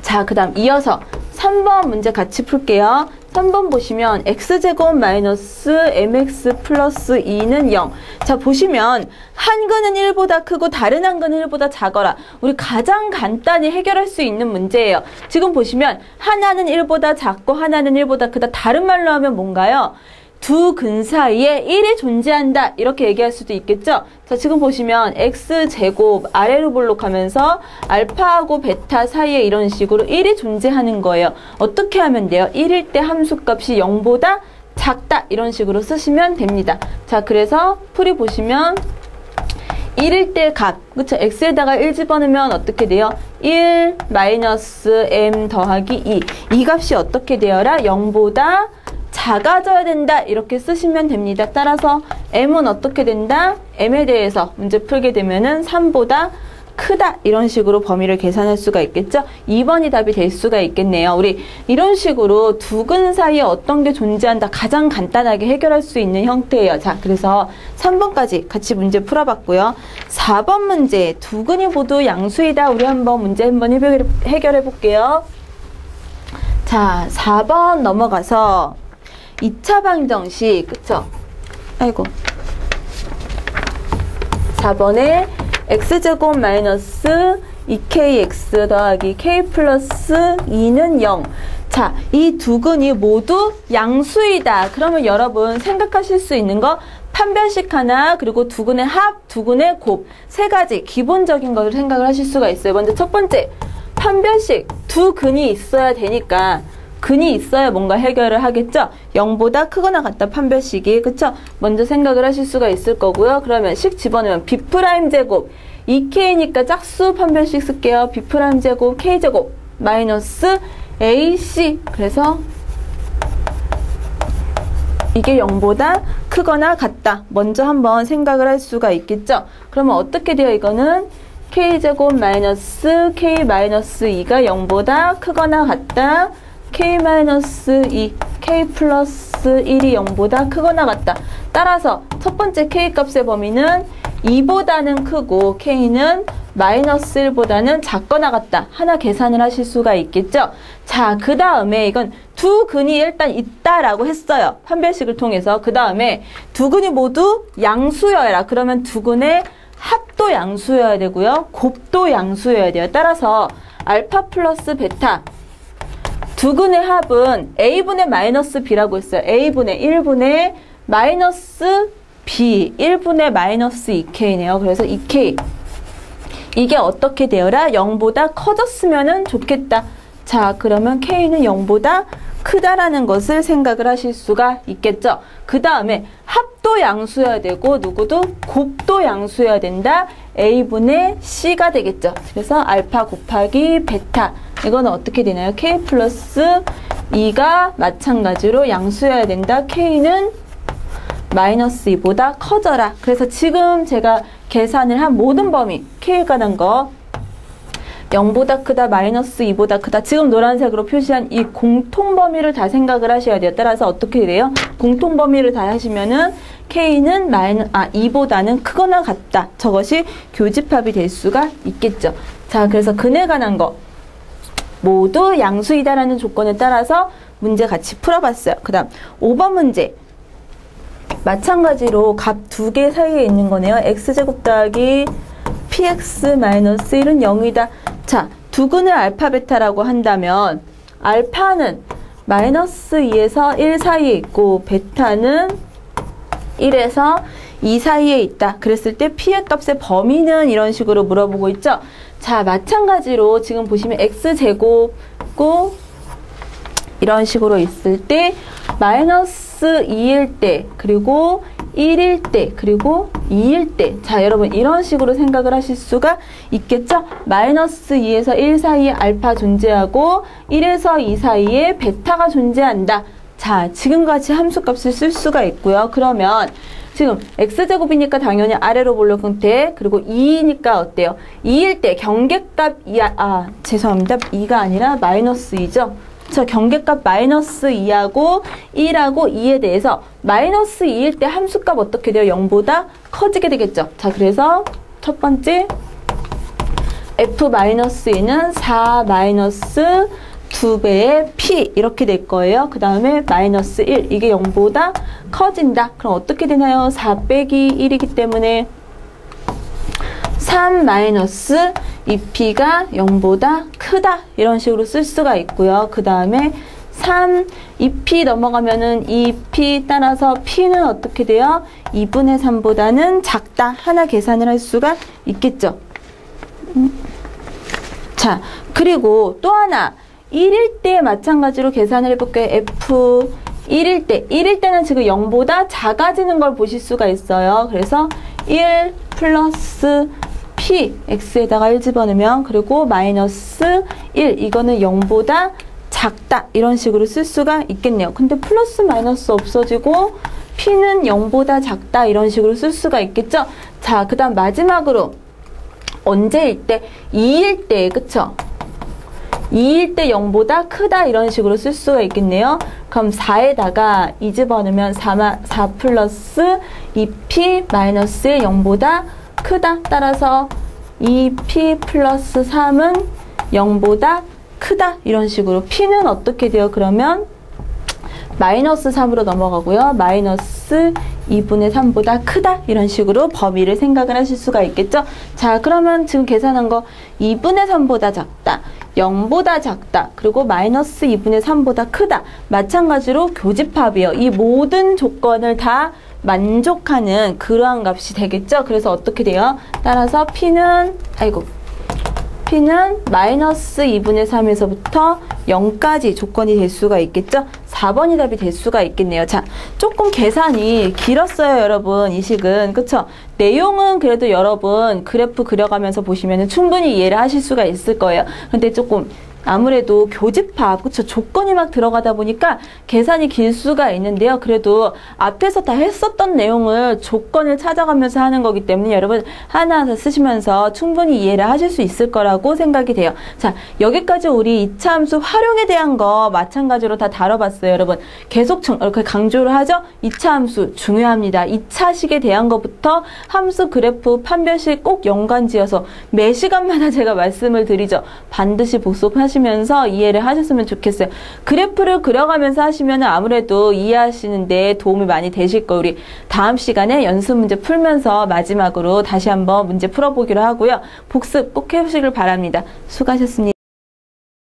자, 그 다음 이어서 3번 문제 같이 풀게요. 3번 보시면 x제곱 마이너스 mx 플러스 2는 0. 자, 보시면 한 근은 1보다 크고 다른 한 근은 1보다 작아라. 우리 가장 간단히 해결할 수 있는 문제예요. 지금 보시면 하나는 1보다 작고 하나는 1보다 크다. 다른 말로 하면 뭔가요? 두 근 사이에 1이 존재한다 이렇게 얘기할 수도 있겠죠. 자, 지금 보시면 x제곱 아래로 볼록하면서 알파하고 베타 사이에 이런 식으로 1이 존재하는 거예요. 어떻게 하면 돼요? 1일 때 함수값이 0보다 작다 이런 식으로 쓰시면 됩니다. 자, 그래서 풀이 보시면 1일 때 값, 그쵸? x에다가 1 집어넣으면 어떻게 돼요? 1 마이너스 m 더하기 2. 이 값이 어떻게 되어라? 0보다 작아져야 된다 이렇게 쓰시면 됩니다. 따라서 m은 어떻게 된다? m에 대해서 문제 풀게 되면은 3보다 크다 이런 식으로 범위를 계산할 수가 있겠죠. 2번이 답이 될 수가 있겠네요. 우리 이런 식으로 두 근 사이에 어떤 게 존재한다 가장 간단하게 해결할 수 있는 형태예요. 자, 그래서 3번까지 같이 문제 풀어봤고요. 4번 문제 두 근이 모두 양수이다. 우리 한번 문제 한번 해결해 볼게요. 자, 4번 넘어가서 2차 방정식, 그쵸? 아이고. 4번에 x제곱 마이너스 2kx 더하기 k 플러스 2는 0. 자, 이 두 근이 모두 양수이다. 그러면 여러분 생각하실 수 있는 거 판별식 하나, 그리고 두 근의 합, 두 근의 곱, 세 가지 기본적인 것을 생각을 하실 수가 있어요. 먼저 첫 번째, 판별식. 두 근이 있어야 되니까 근이 있어야 뭔가 해결을 하겠죠. 0보다 크거나 같다 판별식이. 그쵸? 먼저 생각을 하실 수가 있을 거고요. 그러면 식 집어넣으면 B'제곱 2K니까 짝수 판별식 쓸게요. B'제곱 K제곱 마이너스 AC. 그래서 이게 0보다 크거나 같다. 먼저 한번 생각을 할 수가 있겠죠. 그러면 어떻게 돼요? 이거는 k제곱 마이너스 k 마이너스 2가 0보다 크거나 같다. k-2, k 플러스 1이 0보다 크거나 같다. 따라서 첫 번째 k 값의 범위는 2보다는 크고 k는 마이너스 1보다는 작거나 같다. 하나 계산을 하실 수가 있겠죠. 자, 그 다음에 이건 두 근이 일단 있다라고 했어요. 판별식을 통해서. 그 다음에 두 근이 모두 양수여라. 그러면 두 근의 합도 양수여야 되고요. 곱도 양수여야 돼요. 따라서 알파 플러스 베타 두 근의 합은 a분의 마이너스 b라고 했어요. a분의 1분의 마이너스 b 1분의 마이너스 2k네요. 그래서 2k 이게 어떻게 되어라? 0보다 커졌으면 좋겠다. 자, 그러면 k는 0보다 크다라는 것을 생각을 하실 수가 있겠죠. 그 다음에 합도 양수여야 되고 누구도 곱도 양수여야 된다. a분의 c가 되겠죠. 그래서 알파 곱하기 베타 이거는 어떻게 되나요? k 플러스 2가 마찬가지로 양수여야 된다. k는 마이너스 2보다 커져라. 그래서 지금 제가 계산을 한 모든 범위 k에 관한 거 0보다 크다, 마이너스 2보다 크다. 지금 노란색으로 표시한 이 공통 범위를 다 생각을 하셔야 돼요. 따라서 어떻게 돼요? 공통 범위를 다 하시면은 k는 2보다는 크거나 같다. 저것이 교집합이 될 수가 있겠죠. 자, 그래서 근에 관한 거 모두 양수이다라는 조건에 따라서 문제 같이 풀어봤어요. 그 다음 5번 문제. 마찬가지로 값 두 개 사이에 있는 거네요. x제곱 더하기 px-1은 0이다. 자, 두 근을 알파 베타라고 한다면 알파는 마이너스 2에서 1 사이에 있고 베타는 1에서 2 사이에 있다. 그랬을 때 p의 값의 범위는 이런 식으로 물어보고 있죠. 자, 마찬가지로 지금 보시면 x제곱고 이런 식으로 있을 때 마이너스 2일 때 그리고 1일 때 그리고 2일 때 자, 여러분 이런 식으로 생각을 하실 수가 있겠죠. 마이너스 2에서 1 사이에 알파 존재하고 1에서 2 사이에 베타가 존재한다. 자, 지금같이 함수값을 쓸 수가 있고요. 그러면 지금 x제곱이니까 당연히 아래로 볼록 형태 그리고 2니까 어때요? 2일 때 경계값 죄송합니다. 2가 아니라 마이너스 2죠. 저 경계값 마이너스 2하고 1하고 2에 대해서 마이너스 2일 때 함수값 어떻게 돼요? 0보다 커지게 되겠죠. 자, 그래서 첫 번째 f-2는 4 마이너스 2배의 p 이렇게 될 거예요. 그 다음에 마이너스 1 이게 0보다 커진다. 그럼 어떻게 되나요? 4 빼기 1이기 때문에 3 마이너스 2p가 0보다 크다 이런 식으로 쓸 수가 있고요. 그 다음에 3, 2p 넘어가면은 2p 따라서 p는 어떻게 돼요? 2분의 3보다는 작다. 하나 계산을 할 수가 있겠죠. 자, 그리고 또 하나 1일 때 마찬가지로 계산을 해볼게요. f 1일 때는 지금 0보다 작아지는 걸 보실 수가 있어요. 그래서 1 플러스 p x에다가 1 집어넣으면 그리고 마이너스 1 이거는 0보다 작다 이런 식으로 쓸 수가 있겠네요. 근데 플러스 마이너스 없어지고 p는 0보다 작다 이런 식으로 쓸 수가 있겠죠. 자, 그 다음 마지막으로 언제일 때? 2일 때 그쵸? 2일 때 0보다 크다 이런 식으로 쓸 수가 있겠네요. 그럼 4에다가 2 집어넣으면 4 플러스 2p 마이너스 1 0보다 크다. 따라서 2p 플러스 3은 0보다 크다. 이런 식으로 p는 어떻게 돼요? 그러면 마이너스 3으로 넘어가고요. 마이너스 2분의 3보다 크다. 이런 식으로 범위를 생각을 하실 수가 있겠죠. 자, 그러면 지금 계산한 거 2분의 3보다 작다. 0보다 작다. 그리고 마이너스 2분의 3보다 크다. 마찬가지로 교집합이에요. 이 모든 조건을 다 만족하는 그러한 값이 되겠죠. 그래서 어떻게 돼요? 따라서 p는 마이너스 2분의 3에서부터 0까지 조건이 될 수가 있겠죠. 4번이 답이 될 수가 있겠네요. 자, 조금 계산이 길었어요, 여러분. 이 식은. 그쵸? 내용은 그래도 여러분 그래프 그려가면서 보시면 충분히 이해를 하실 수가 있을 거예요. 근데 조금 아무래도 교집합, 그쵸? 조건이 막 들어가다 보니까 계산이 길 수가 있는데요. 그래도 앞에서 다 했었던 내용을 조건을 찾아가면서 하는 거기 때문에 여러분 하나하나 쓰시면서 충분히 이해를 하실 수 있을 거라고 생각이 돼요. 자, 여기까지 우리 2차 함수 활용에 대한 거 마찬가지로 다 다뤄봤어요. 여러분 계속 이렇게 강조를 하죠. 2차 함수 중요합니다. 2차식에 대한 것부터 함수 그래프 판별식 꼭 연관지어서 매 시간마다 제가 말씀을 드리죠. 반드시 복습하시면서 이해를 하셨으면 좋겠어요. 그래프를 그려가면서 하시면 아무래도 이해하시는데 도움이 많이 되실 거예요. 우리 다음 시간에 연습 문제 풀면서 마지막으로 다시 한번 문제 풀어보기로 하고요. 복습 꼭 해보시길 바랍니다. 수고하셨습니다.